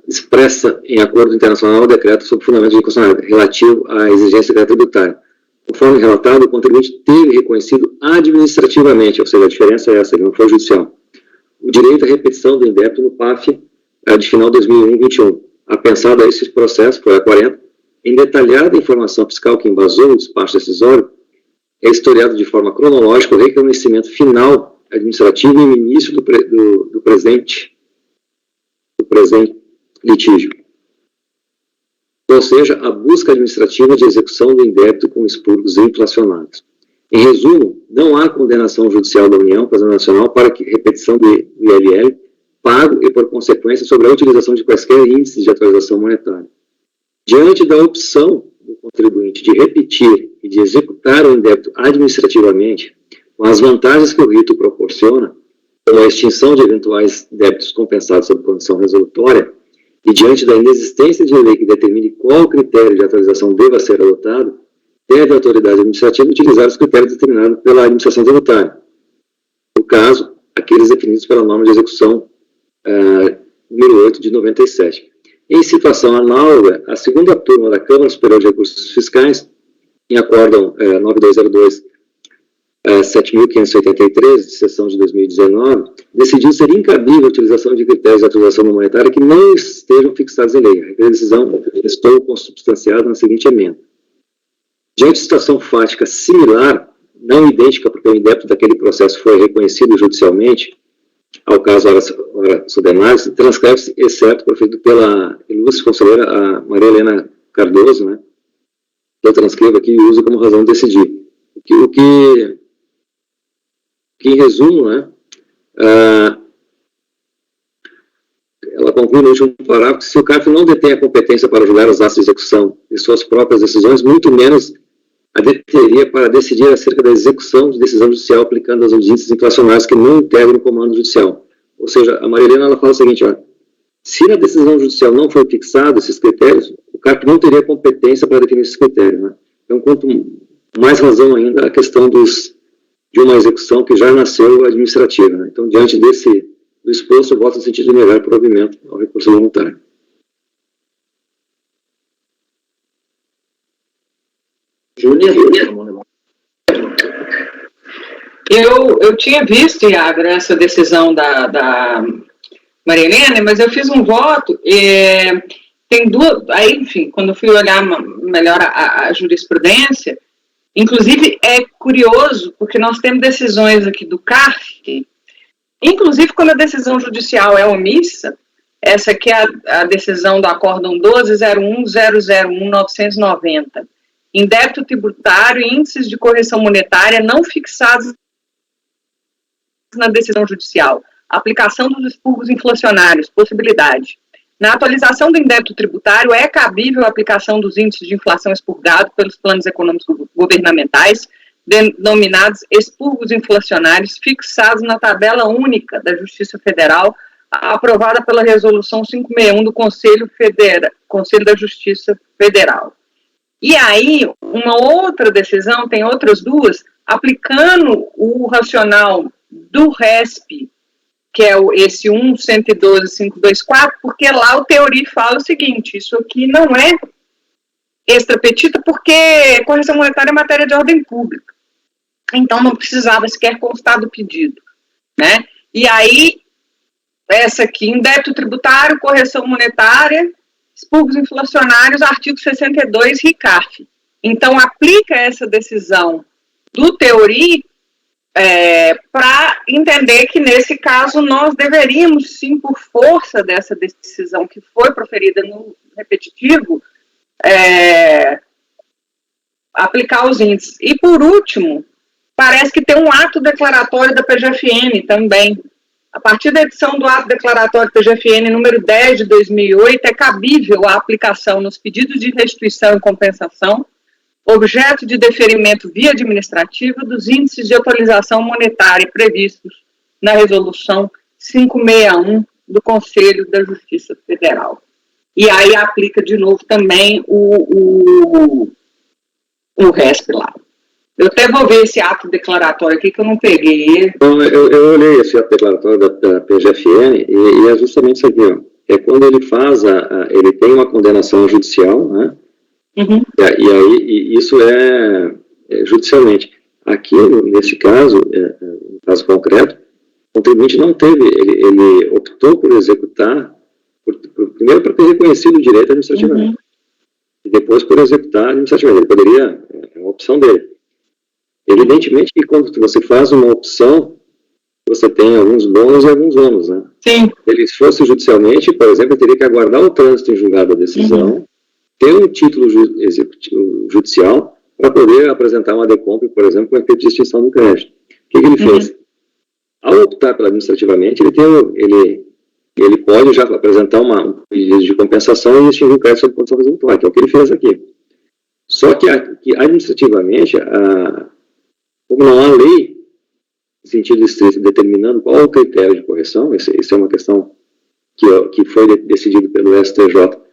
Speaker 5: expressa em acordo internacional ou decreto sobre fundamento de inconstitucionalidade relativo à exigência tributária. Conforme relatado, o contribuinte teve reconhecido administrativamente, ou seja, a diferença é essa, ele não foi judicial, o direito à repetição do indébito no PAF de final de 2021. Apensado a esse processo, foi a 40, em detalhada informação fiscal que embasou o despacho decisório, é historiado de forma cronológica o reconhecimento final administrativo e o início do presente litígio. Ou seja, a busca administrativa de execução do indébito com expurgos inflacionados. Em resumo, não há condenação judicial da União Nacional para que repetição do ILL pago e, por consequência, sobre a utilização de quaisquer índices de atualização monetária. Diante da opção do contribuinte de repetir e de executar o indébito administrativamente, com as vantagens que o rito proporciona, como a extinção de eventuais débitos compensados sob condição resolutória, e diante da inexistência de lei que determine qual critério de atualização deva ser adotado, deve a autoridade administrativa utilizar os critérios determinados pela administração tributária. No caso, aqueles definidos pela norma de execução número 8 de 97. Em situação análoga, a segunda turma da Câmara Superior de Recursos Fiscais, em acórdão 9202 7.583, de sessão de 2019, decidiu ser incabível a utilização de critérios de atualização monetária que não estejam fixados em lei. A decisão estou consubstanciada na seguinte emenda. Diante de situação fática similar, não idêntica, porque o indébito daquele processo foi reconhecido judicialmente, ao caso ora subemais, transcreve-se, exceto proferido pela ilustre conselheira a Maria Helena Cardoso, né, que eu transcrevo aqui e uso como razão de decidir. O que em resumo, né, ela conclui no último parágrafo que se o CARF não detém a competência para julgar os atos de execução de suas próprias decisões, muito menos a deteria para decidir acerca da execução de decisão judicial aplicando as índices inflacionários que não integram o comando judicial. Ou seja, a Maria Helena, ela fala o seguinte, ó, se na decisão judicial não for fixado esses critérios, o CARF não teria competência para definir esses critérios, né? Então, quanto mais razão ainda a questão de uma execução que já nasceu administrativa, né? Então, diante do exposto, eu voto no sentido de negar provimento ao recurso voluntário.
Speaker 2: Júnior.
Speaker 6: Eu tinha visto, Iago, essa decisão da Maria Helena, mas eu fiz um voto, tem duas, aí, enfim, quando eu fui olhar melhor a jurisprudência, inclusive é curioso, porque nós temos decisões aqui do CARF, inclusive quando a decisão judicial é omissa, essa aqui é a decisão do acórdão 12.01001.990, em débito tributário e índices de correção monetária não fixados na decisão judicial, aplicação dos expurgos inflacionários, possibilidade. Na atualização do indébito tributário, é cabível a aplicação dos índices de inflação expurgados pelos planos econômicos governamentais, denominados expurgos inflacionários, fixados na tabela única da Justiça Federal, aprovada pela Resolução 561 do Conselho da Justiça Federal. E aí, uma outra decisão, tem outras duas, aplicando o racional do RESP, que é esse 1.112.524, porque lá o Teori fala o seguinte, isso aqui não é extra petita, porque correção monetária é matéria de ordem pública. Então, não precisava sequer constar do pedido, né? E aí, essa aqui, em débito tributário, correção monetária, expurgos inflacionários, artigo 62, RICARF. Então, aplica essa decisão do Teori para entender que, nesse caso, nós deveríamos, sim, por força dessa decisão que foi proferida no repetitivo, aplicar os índices. E, por último, parece que tem um ato declaratório da PGFN também. A partir da edição do ato declaratório PGFN número 10 de 2008, é cabível a aplicação nos pedidos de restituição e compensação, objeto de deferimento via administrativa, dos índices de atualização monetária previstos na Resolução 561 do Conselho da Justiça Federal. E aí aplica de novo também o RESP lá. Eu até vou ver esse ato declaratório aqui, que eu não peguei ele.
Speaker 5: Então, eu olhei esse ato declaratório da PGFN e é justamente isso aqui, ó. É quando ele faz, ele tem uma condenação judicial, né? Uhum. E aí isso é judicialmente. Aqui, nesse caso, no caso concreto, o contribuinte não teve, ele optou por executar, primeiro para ter reconhecido o direito administrativamente, e depois por executar administrativamente. Ele poderia, é uma opção dele. Evidentemente que quando você faz uma opção, você tem alguns bônus e alguns ônus, né? Sim. Se ele fosse judicialmente, por exemplo, ele teria que aguardar o trânsito em julgado da decisão, ter um título judicial para poder apresentar uma decompre, por exemplo, com efeito de extinção do crédito. O que ele fez? Ao optar pela administrativamente, ele pode já apresentar um pedido de compensação e extinguir o crédito sob condição resolutória, que é o que ele fez aqui. Só que administrativamente, como não há lei, em sentido estrito, determinando qual é o critério de correção, essa é uma questão que foi decidido pelo STJ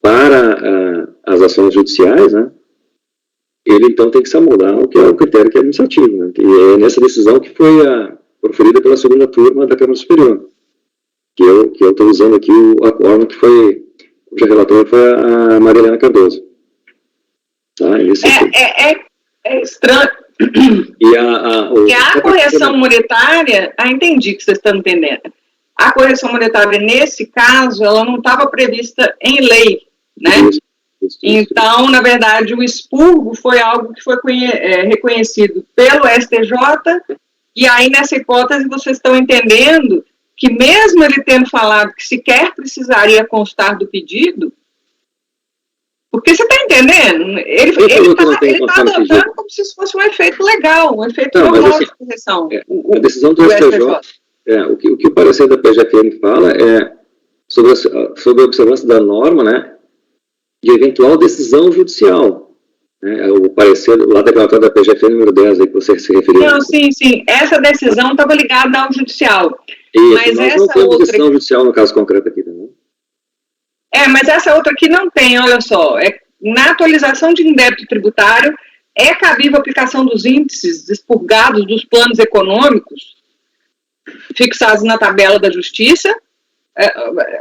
Speaker 5: para as ações judiciais, né? Ele então tem que se amoldar ao que é o critério que é administrativo, né? E é nessa decisão que foi proferida pela segunda turma da Câmara Superior, que eu estou usando aqui o acórdão cuja relatora foi a Maria Helena Cardoso. Tá?
Speaker 6: É estranho.
Speaker 5: E
Speaker 6: a correção monetária, entendi que vocês estão entendendo. A correção monetária, nesse caso, ela não estava prevista em lei, né? Isso. Então, na verdade, o expurgo foi algo que foi reconhecido pelo STJ, e aí, nessa hipótese, vocês estão entendendo que mesmo ele tendo falado que sequer precisaria constar do pedido, porque você está entendendo? Ele está adotando como se fosse um efeito legal, um efeito normal de correção.
Speaker 5: A decisão do STJ, O que o parecer da PGFN fala é sobre a observância da norma, né, de eventual decisão judicial. Né, o parecer lá da relatória da PGFN número 10, aí que você se referiu.
Speaker 6: Não, sim. Essa decisão estava ligada ao judicial.
Speaker 5: Isso,
Speaker 6: mas
Speaker 5: nós
Speaker 6: essa
Speaker 5: não temos
Speaker 6: outra...
Speaker 5: decisão judicial no caso concreto aqui, né?
Speaker 6: Mas essa outra aqui não tem, olha só. Na atualização de indébito tributário, é cabível a aplicação dos índices expurgados dos planos econômicos fixados na tabela da Justiça,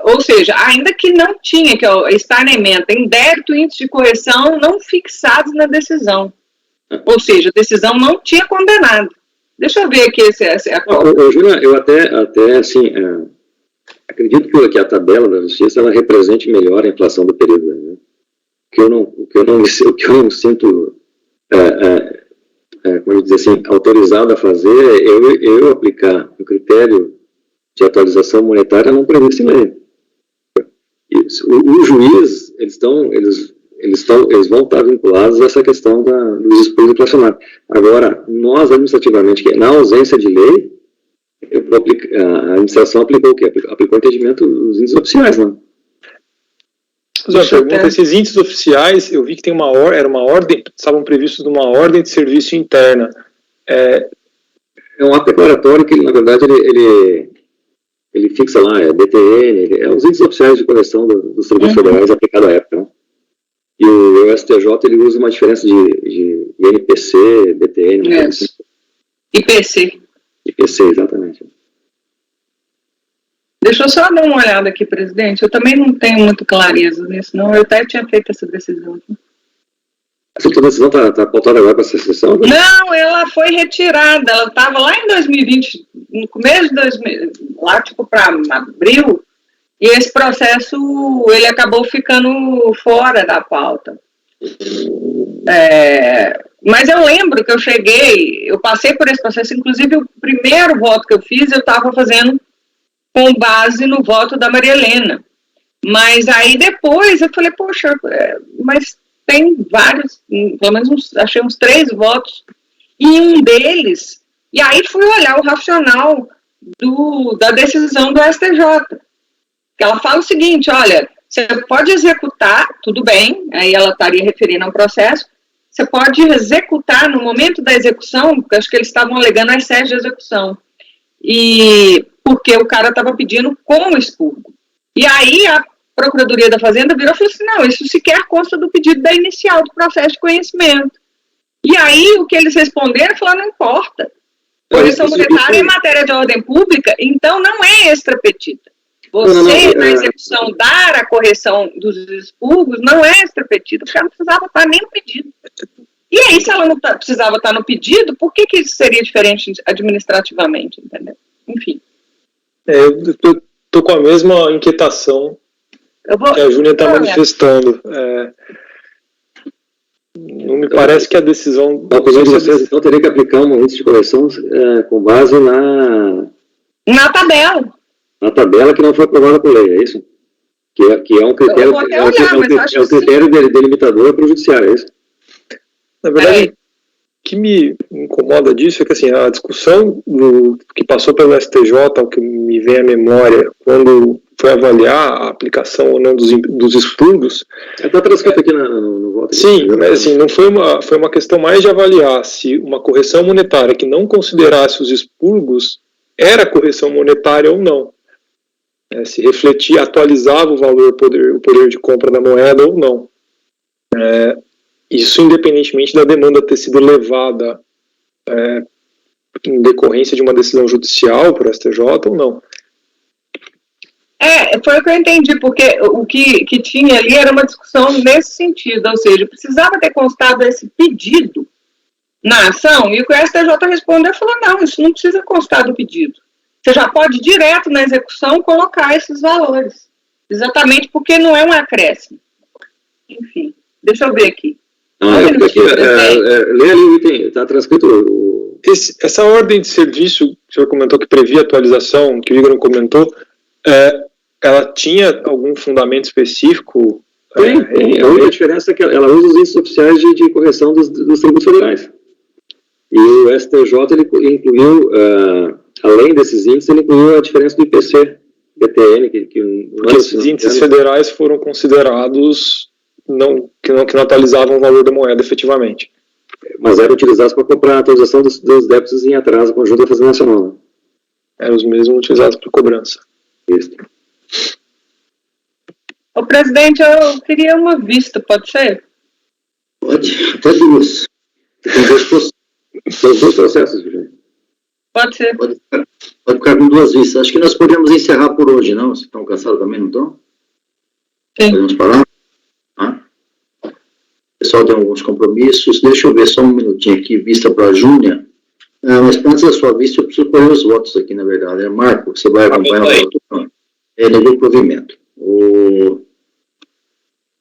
Speaker 6: ou seja, ainda que não tinha, que está na ementa, indébito e índice de correção não fixados na decisão. Ou seja, a decisão não tinha condenado. Deixa eu ver aqui essa é a coisa.
Speaker 5: Júlia, eu até assim, acredito que a tabela da Justiça ela represente melhor a inflação do período. Né? O que eu não me sinto, como eu dizer assim, autorizado a fazer é eu aplicar um critério de atualização monetária não previsto em lei. O juiz, eles vão estar vinculados a essa questão dos expurgos inflacionários. Agora, nós, administrativamente, na ausência de lei, a administração aplicou o quê? Aplicou o entendimento dos índices oficiais, né?
Speaker 9: Esses índices oficiais, eu vi que era uma ordem, estavam previstos numa ordem de serviço interna.
Speaker 5: É um ato declaratório que, na verdade, ele fixa lá, DTN, os índices oficiais de correção dos tributos federais aplicados à época, né? E o STJ, ele usa uma diferença de INPC, DTN...
Speaker 6: Assim. IPC,
Speaker 5: exatamente.
Speaker 6: Deixa eu só dar uma olhada aqui, presidente. Eu também não tenho muito clareza nisso, não. Eu até tinha feito essa decisão.
Speaker 5: Essa tua decisão está pautada agora para essa sessão? Né?
Speaker 6: Não, ela foi retirada. Ela estava lá em 2020, no começo de 2000, lá tipo para abril, e esse processo, ele acabou ficando fora da pauta. Mas eu lembro que eu passei por esse processo, inclusive o primeiro voto que eu fiz, eu estava fazendo com base no voto da Maria Helena. Mas aí depois eu falei, poxa, mas tem vários, pelo menos achei uns 3 votos, e um deles, e aí fui olhar o racional da decisão do STJ, que ela fala o seguinte, olha, você pode executar, tudo bem, aí ela estaria referindo ao processo, você pode executar no momento da execução, porque acho que eles estavam alegando excesso de execução, e porque o cara estava pedindo com expurgo. E aí a Procuradoria da Fazenda virou e falou assim, não, isso sequer consta do pedido da inicial do processo de conhecimento. E aí o que eles responderam, falaram, não importa. Correção monetária é matéria de ordem pública, então não é extrapetita. Você, na execução, dar a correção dos expurgos, não é extrapetita, porque ela não precisava estar nem no pedido. E aí, se ela não precisava estar no pedido, por que isso seria diferente administrativamente, entendeu? Enfim.
Speaker 9: Eu estou com a mesma inquietação que a Júlia está manifestando. Não me parece que a decisão...
Speaker 5: Vocês então teria que aplicar um índice de correção com base
Speaker 6: na tabela.
Speaker 5: Na tabela que não foi aprovada por lei, é isso? Que é um critério, o critério delimitador para o judiciário, é isso?
Speaker 9: Na verdade, o que me incomoda disso é que assim, a discussão que passou pelo STJ, o que me vem à memória, quando foi avaliar a aplicação ou não dos expurgos...
Speaker 5: Está transcrito aqui no voto.
Speaker 9: Sim, mas assim, não foi uma questão mais de avaliar se uma correção monetária que não considerasse os expurgos era correção monetária ou não. Se refletia, atualizava o valor, o poder de compra da moeda ou não. Isso independentemente da demanda ter sido levada em decorrência de uma decisão judicial para o STJ ou não.
Speaker 6: Foi o que eu entendi, porque o que tinha ali era uma discussão nesse sentido, ou seja, precisava ter constado esse pedido na ação, e o que o STJ respondeu falou, não, isso não precisa constar do pedido. Você já pode, direto na execução, colocar esses valores. Exatamente porque não é um acréscimo. Enfim, deixa eu ver aqui.
Speaker 5: Lê ali o item, está transcrito.
Speaker 9: Essa ordem de serviço, que o senhor comentou que previa atualização, que o Igor comentou, ela tinha algum fundamento específico?
Speaker 5: A única diferença é que ela usa os índices oficiais de correção dos tributos federais. E o STJ ele incluiu além desses índices, ele incluiu a diferença do IPC, BTN,
Speaker 9: porque esses índices federais foram considerados que não atualizavam o valor da moeda efetivamente.
Speaker 5: Mas eram utilizados para comprar a atualização dos débitos em atraso conjunto da Fazenda Nacional. Né?
Speaker 9: Eram os mesmos utilizados para cobrança.
Speaker 5: Isso.
Speaker 6: Ô, presidente, eu queria uma vista, pode ser?
Speaker 2: Pode, até duas. Tem dois processos, Virginia.
Speaker 6: Pode ser.
Speaker 2: Pode ficar com duas vistas. Acho que nós podemos encerrar por hoje, não? Vocês estão cansados também, não estão?
Speaker 6: Sim.
Speaker 2: Podemos parar? O pessoal tem alguns compromissos. Deixa eu ver só um minutinho aqui, vista para a Júnia. Mas antes da sua vista, eu preciso correr os votos aqui, na verdade. Marco, você vai acompanhar o voto? Não. Ele é do provimento.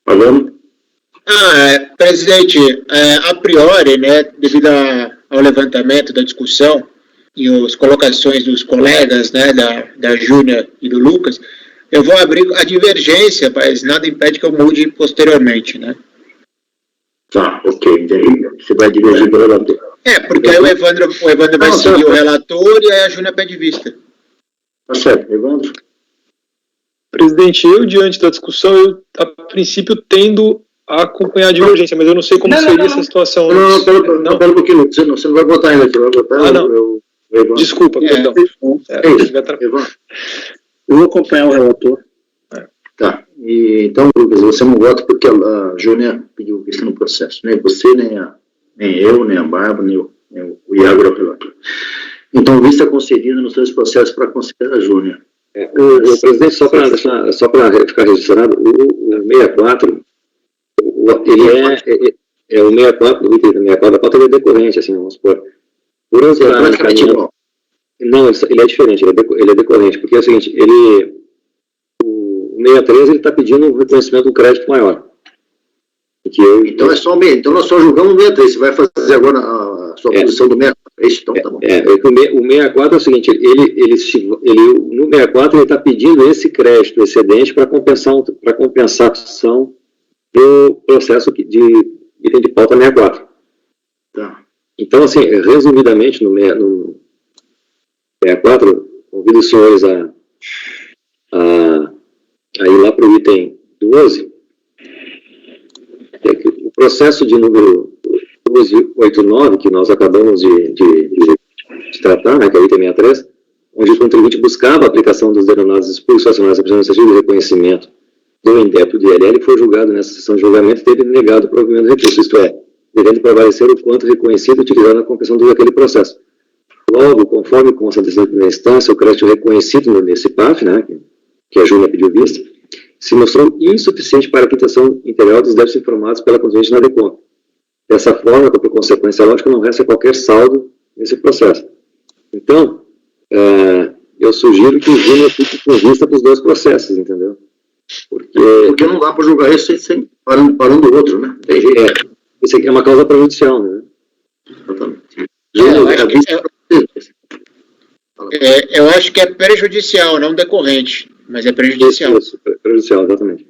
Speaker 2: Pagano?
Speaker 7: Presidente, a priori, né, devido ao levantamento da discussão e as colocações dos colegas, né, da Júnia e do Lucas, eu vou abrir a divergência, mas nada impede que eu mude posteriormente, né?
Speaker 2: Tá, ok. Você vai divergir pelo relator.
Speaker 7: Porque aí o Evandro vai seguir o relator e aí a Júnia pede vista.
Speaker 2: Tá certo, Evandro.
Speaker 9: Presidente, diante da discussão, eu, a princípio, tendo a acompanhar a divergência, mas eu não sei como seria essa situação.
Speaker 2: Não, pera um pouquinho, você não vai votar ainda aqui, vai votar
Speaker 9: não. Desculpa, perdão.
Speaker 2: Evandro. Eu vou acompanhar o relator. Tá. Então, Lucas, você não vota porque a Júnia pediu vista no processo. Nem você, nem eu, nem a Bárbara, nem o Iago é o relator. Então, vista concedida nos dois processos para considerar a Júnia.
Speaker 5: O presidente, só para ficar registrado, o 64, ele o 64, o item 64 da pauta, ele é decorrente, assim, vamos supor. Por entrar no caminho... Não, ele é diferente, ele é decorrente, porque é o seguinte, o 63 ele está pedindo um reconhecimento do crédito maior. Então
Speaker 2: nós só julgamos o 63, você vai fazer agora a sua posição do 64, então tá bom.
Speaker 5: O 64 é o seguinte, no 64 ele está pedindo esse crédito excedente para compensação do processo de item de pauta 64.
Speaker 2: Tá.
Speaker 5: Então, assim, resumidamente, no 64, convido os senhores a ir lá para o item 12, o processo de número 1289, que nós acabamos de tratar, né, que é o item 63, onde o contribuinte buscava a aplicação dos denominados expulsos nacionais administrativos de reconhecimento do indébito do ILL, foi julgado nessa sessão de julgamento e teve negado o provimento do recurso, isto é, devendo prevalecer o quanto reconhecido utilizado na compreensão do aquele processo. Logo, conforme consta da primeira instância, o crédito reconhecido nesse PAF, né, que a Júlia pediu vista, se mostrou insuficiente para a quitação integral dos débitos informados pela contribuinte na DECOM. Dessa forma, por consequência lógica, não resta qualquer saldo nesse processo. Então, eu sugiro que o Júnior fique com vista para os dois processos, entendeu?
Speaker 2: Porque não dá para julgar isso sem parando o outro, né?
Speaker 5: Isso aqui é uma causa prejudicial, né?
Speaker 2: Exatamente.
Speaker 7: Eu acho que é prejudicial, não decorrente, mas é prejudicial.
Speaker 5: Isso, prejudicial, exatamente.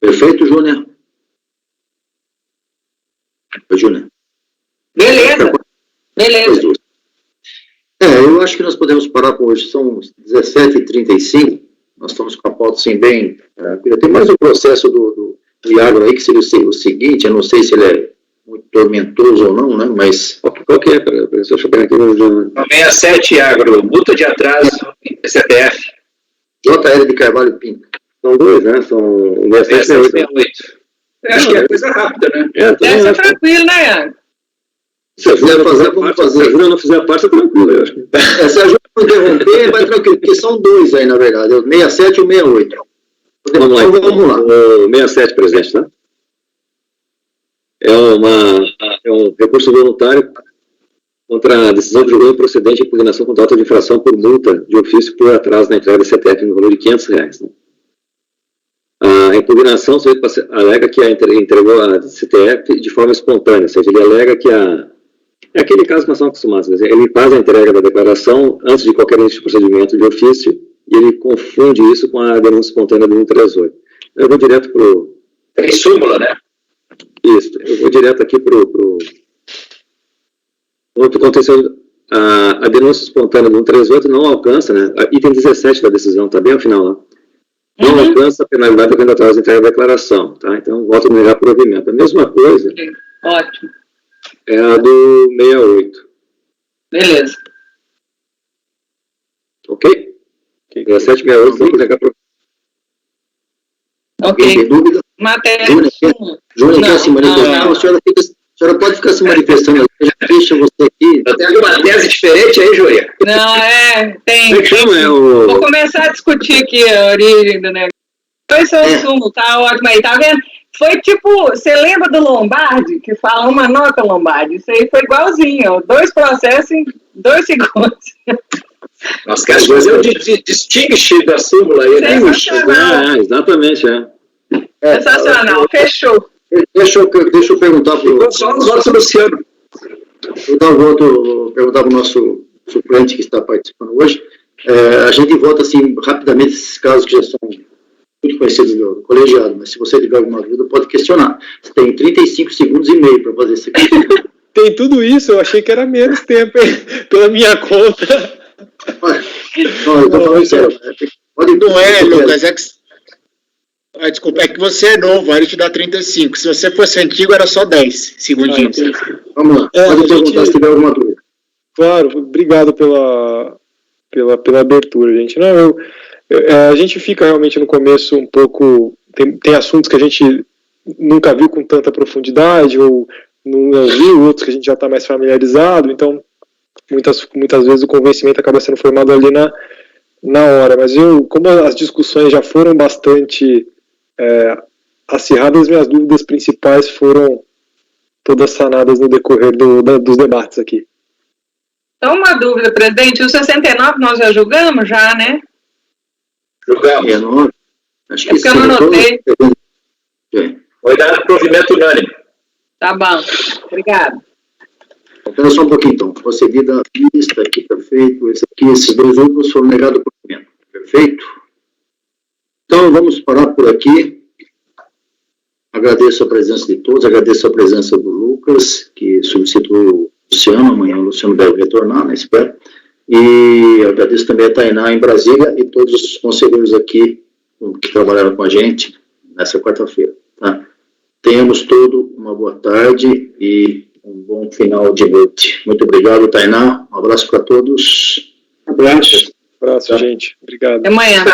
Speaker 2: Perfeito, Júnior? Júnior?
Speaker 6: Beleza.
Speaker 2: Eu acho que nós podemos parar por hoje, são 17h35, nós estamos com a pauta assim bem... tem mais um processo do Iago aí, que seria o seguinte, eu não sei se ele é muito tormentoso ou não, né, mas...
Speaker 5: Qual que é? Deixa eu chegar aqui no...
Speaker 8: 67, Agro, multa de atraso em CPF.
Speaker 2: JL de Carvalho Pinto.
Speaker 5: São dois, né, são 67 e 68.
Speaker 8: Acho que é coisa rápida, né?
Speaker 6: Deve ser tranquilo, né, Iago?
Speaker 5: Se a Júlia não fizer a parte, é tranquilo, eu acho.
Speaker 2: Se a Júlia não interromper, vai tranquilo, porque são dois aí, na verdade, o 67 e o 68.
Speaker 5: Vamos lá.
Speaker 2: Vamos lá.
Speaker 5: O 67, presidente, tá? É um recurso voluntário contra a decisão de julgamento procedente de impugnação contra auto de infração por multa de ofício por atraso na entrega da CTF no valor de R$500. Né? A impugnação alega que entregou a CTF de forma espontânea, ou seja, ele alega que é aquele caso que nós estamos acostumados, ele faz a entrega da declaração antes de qualquer início de procedimento de ofício e ele confunde isso com a denúncia espontânea do 138. Eu vou direto para o...
Speaker 8: Tem súmula, né?
Speaker 5: Isso, eu vou direto aqui para o... Outro aconteceu a denúncia espontânea do 138 não alcança, né? Item 17 da decisão, tá bem ao final lá. Não alcança a penalidade da candidatura de entrega da declaração, tá? Então, voto negar provimento. A mesma coisa
Speaker 6: Ótimo.
Speaker 5: é a do 68.
Speaker 6: Beleza.
Speaker 5: Ok? 17, 68, voto negar provimento.
Speaker 6: Ok.
Speaker 2: Tem dúvida?
Speaker 6: Matéria.
Speaker 2: Júnior quer se manifestar?
Speaker 6: não.
Speaker 2: A senhora pode ficar se manifestando aqui. Já deixa você aqui.
Speaker 8: Tem alguma tese diferente aí, Júlia?
Speaker 6: Não, tem.
Speaker 5: Como é que chama?
Speaker 6: Vou começar a discutir aqui a origem do negócio. Foi seu sumo, tá ótimo aí, tá vendo? Foi tipo, você lembra do Lombardi, que fala uma nota Lombardi? Isso aí foi igualzinho, 2 processos em 2 segundos.
Speaker 8: Nossa, cara, mas é o distinguish da súmula aí, né?
Speaker 6: Sensacional.
Speaker 5: Exatamente,
Speaker 6: Sensacional, fechou.
Speaker 2: Deixa eu perguntar para
Speaker 8: Só os votos do Luciano.
Speaker 2: perguntar para o nosso suplente que está participando hoje. A gente vota assim rapidamente esses casos que já são muito conhecidos do colegiado, mas se você tiver alguma dúvida, pode questionar. Você tem 35 segundos e meio para fazer isso aqui.
Speaker 9: Tem tudo isso, eu achei que era menos tempo, hein? Pela minha conta.
Speaker 2: Não, eu estou falando sério.
Speaker 7: Não é, Lucas, é que... desculpa, é que você é novo, aí ele te dá 35. Se você fosse antigo, era só 10 segundinhos.
Speaker 2: Vamos lá, pode perguntar se tiver alguma dúvida.
Speaker 9: Claro, obrigado pela abertura, gente. Não, a gente fica realmente no começo um pouco... Tem assuntos que a gente nunca viu com tanta profundidade, ou não viu, outros que a gente já está mais familiarizado, então muitas vezes o convencimento acaba sendo formado ali na hora. Mas como as discussões já foram bastante acirradas, minhas dúvidas principais foram todas sanadas no decorrer dos debates aqui.
Speaker 6: Então, uma dúvida, presidente, o 69 nós já julgamos, já, né?
Speaker 8: Julgamos.
Speaker 2: Acho
Speaker 6: É porque eu não anotei.
Speaker 8: Foi dado provimento unânime.
Speaker 6: Tá bom, obrigado.
Speaker 2: Espera só um pouquinho, então. Procedida a lista aqui, perfeito. Esses 2 últimos foram negados por provimento. Perfeito? Então, vamos parar por aqui. Agradeço a presença de todos, agradeço a presença do Lucas, que substituiu o Luciano. Amanhã o Luciano deve retornar, né? Espero. E agradeço também a Tainá em Brasília e todos os conselheiros aqui que trabalharam com a gente nessa quarta-feira. Tá? Tenhamos todos uma boa tarde e um bom final de noite. Muito obrigado, Tainá. Um abraço para todos.
Speaker 9: Abraço, gente. Obrigado.
Speaker 6: Até amanhã.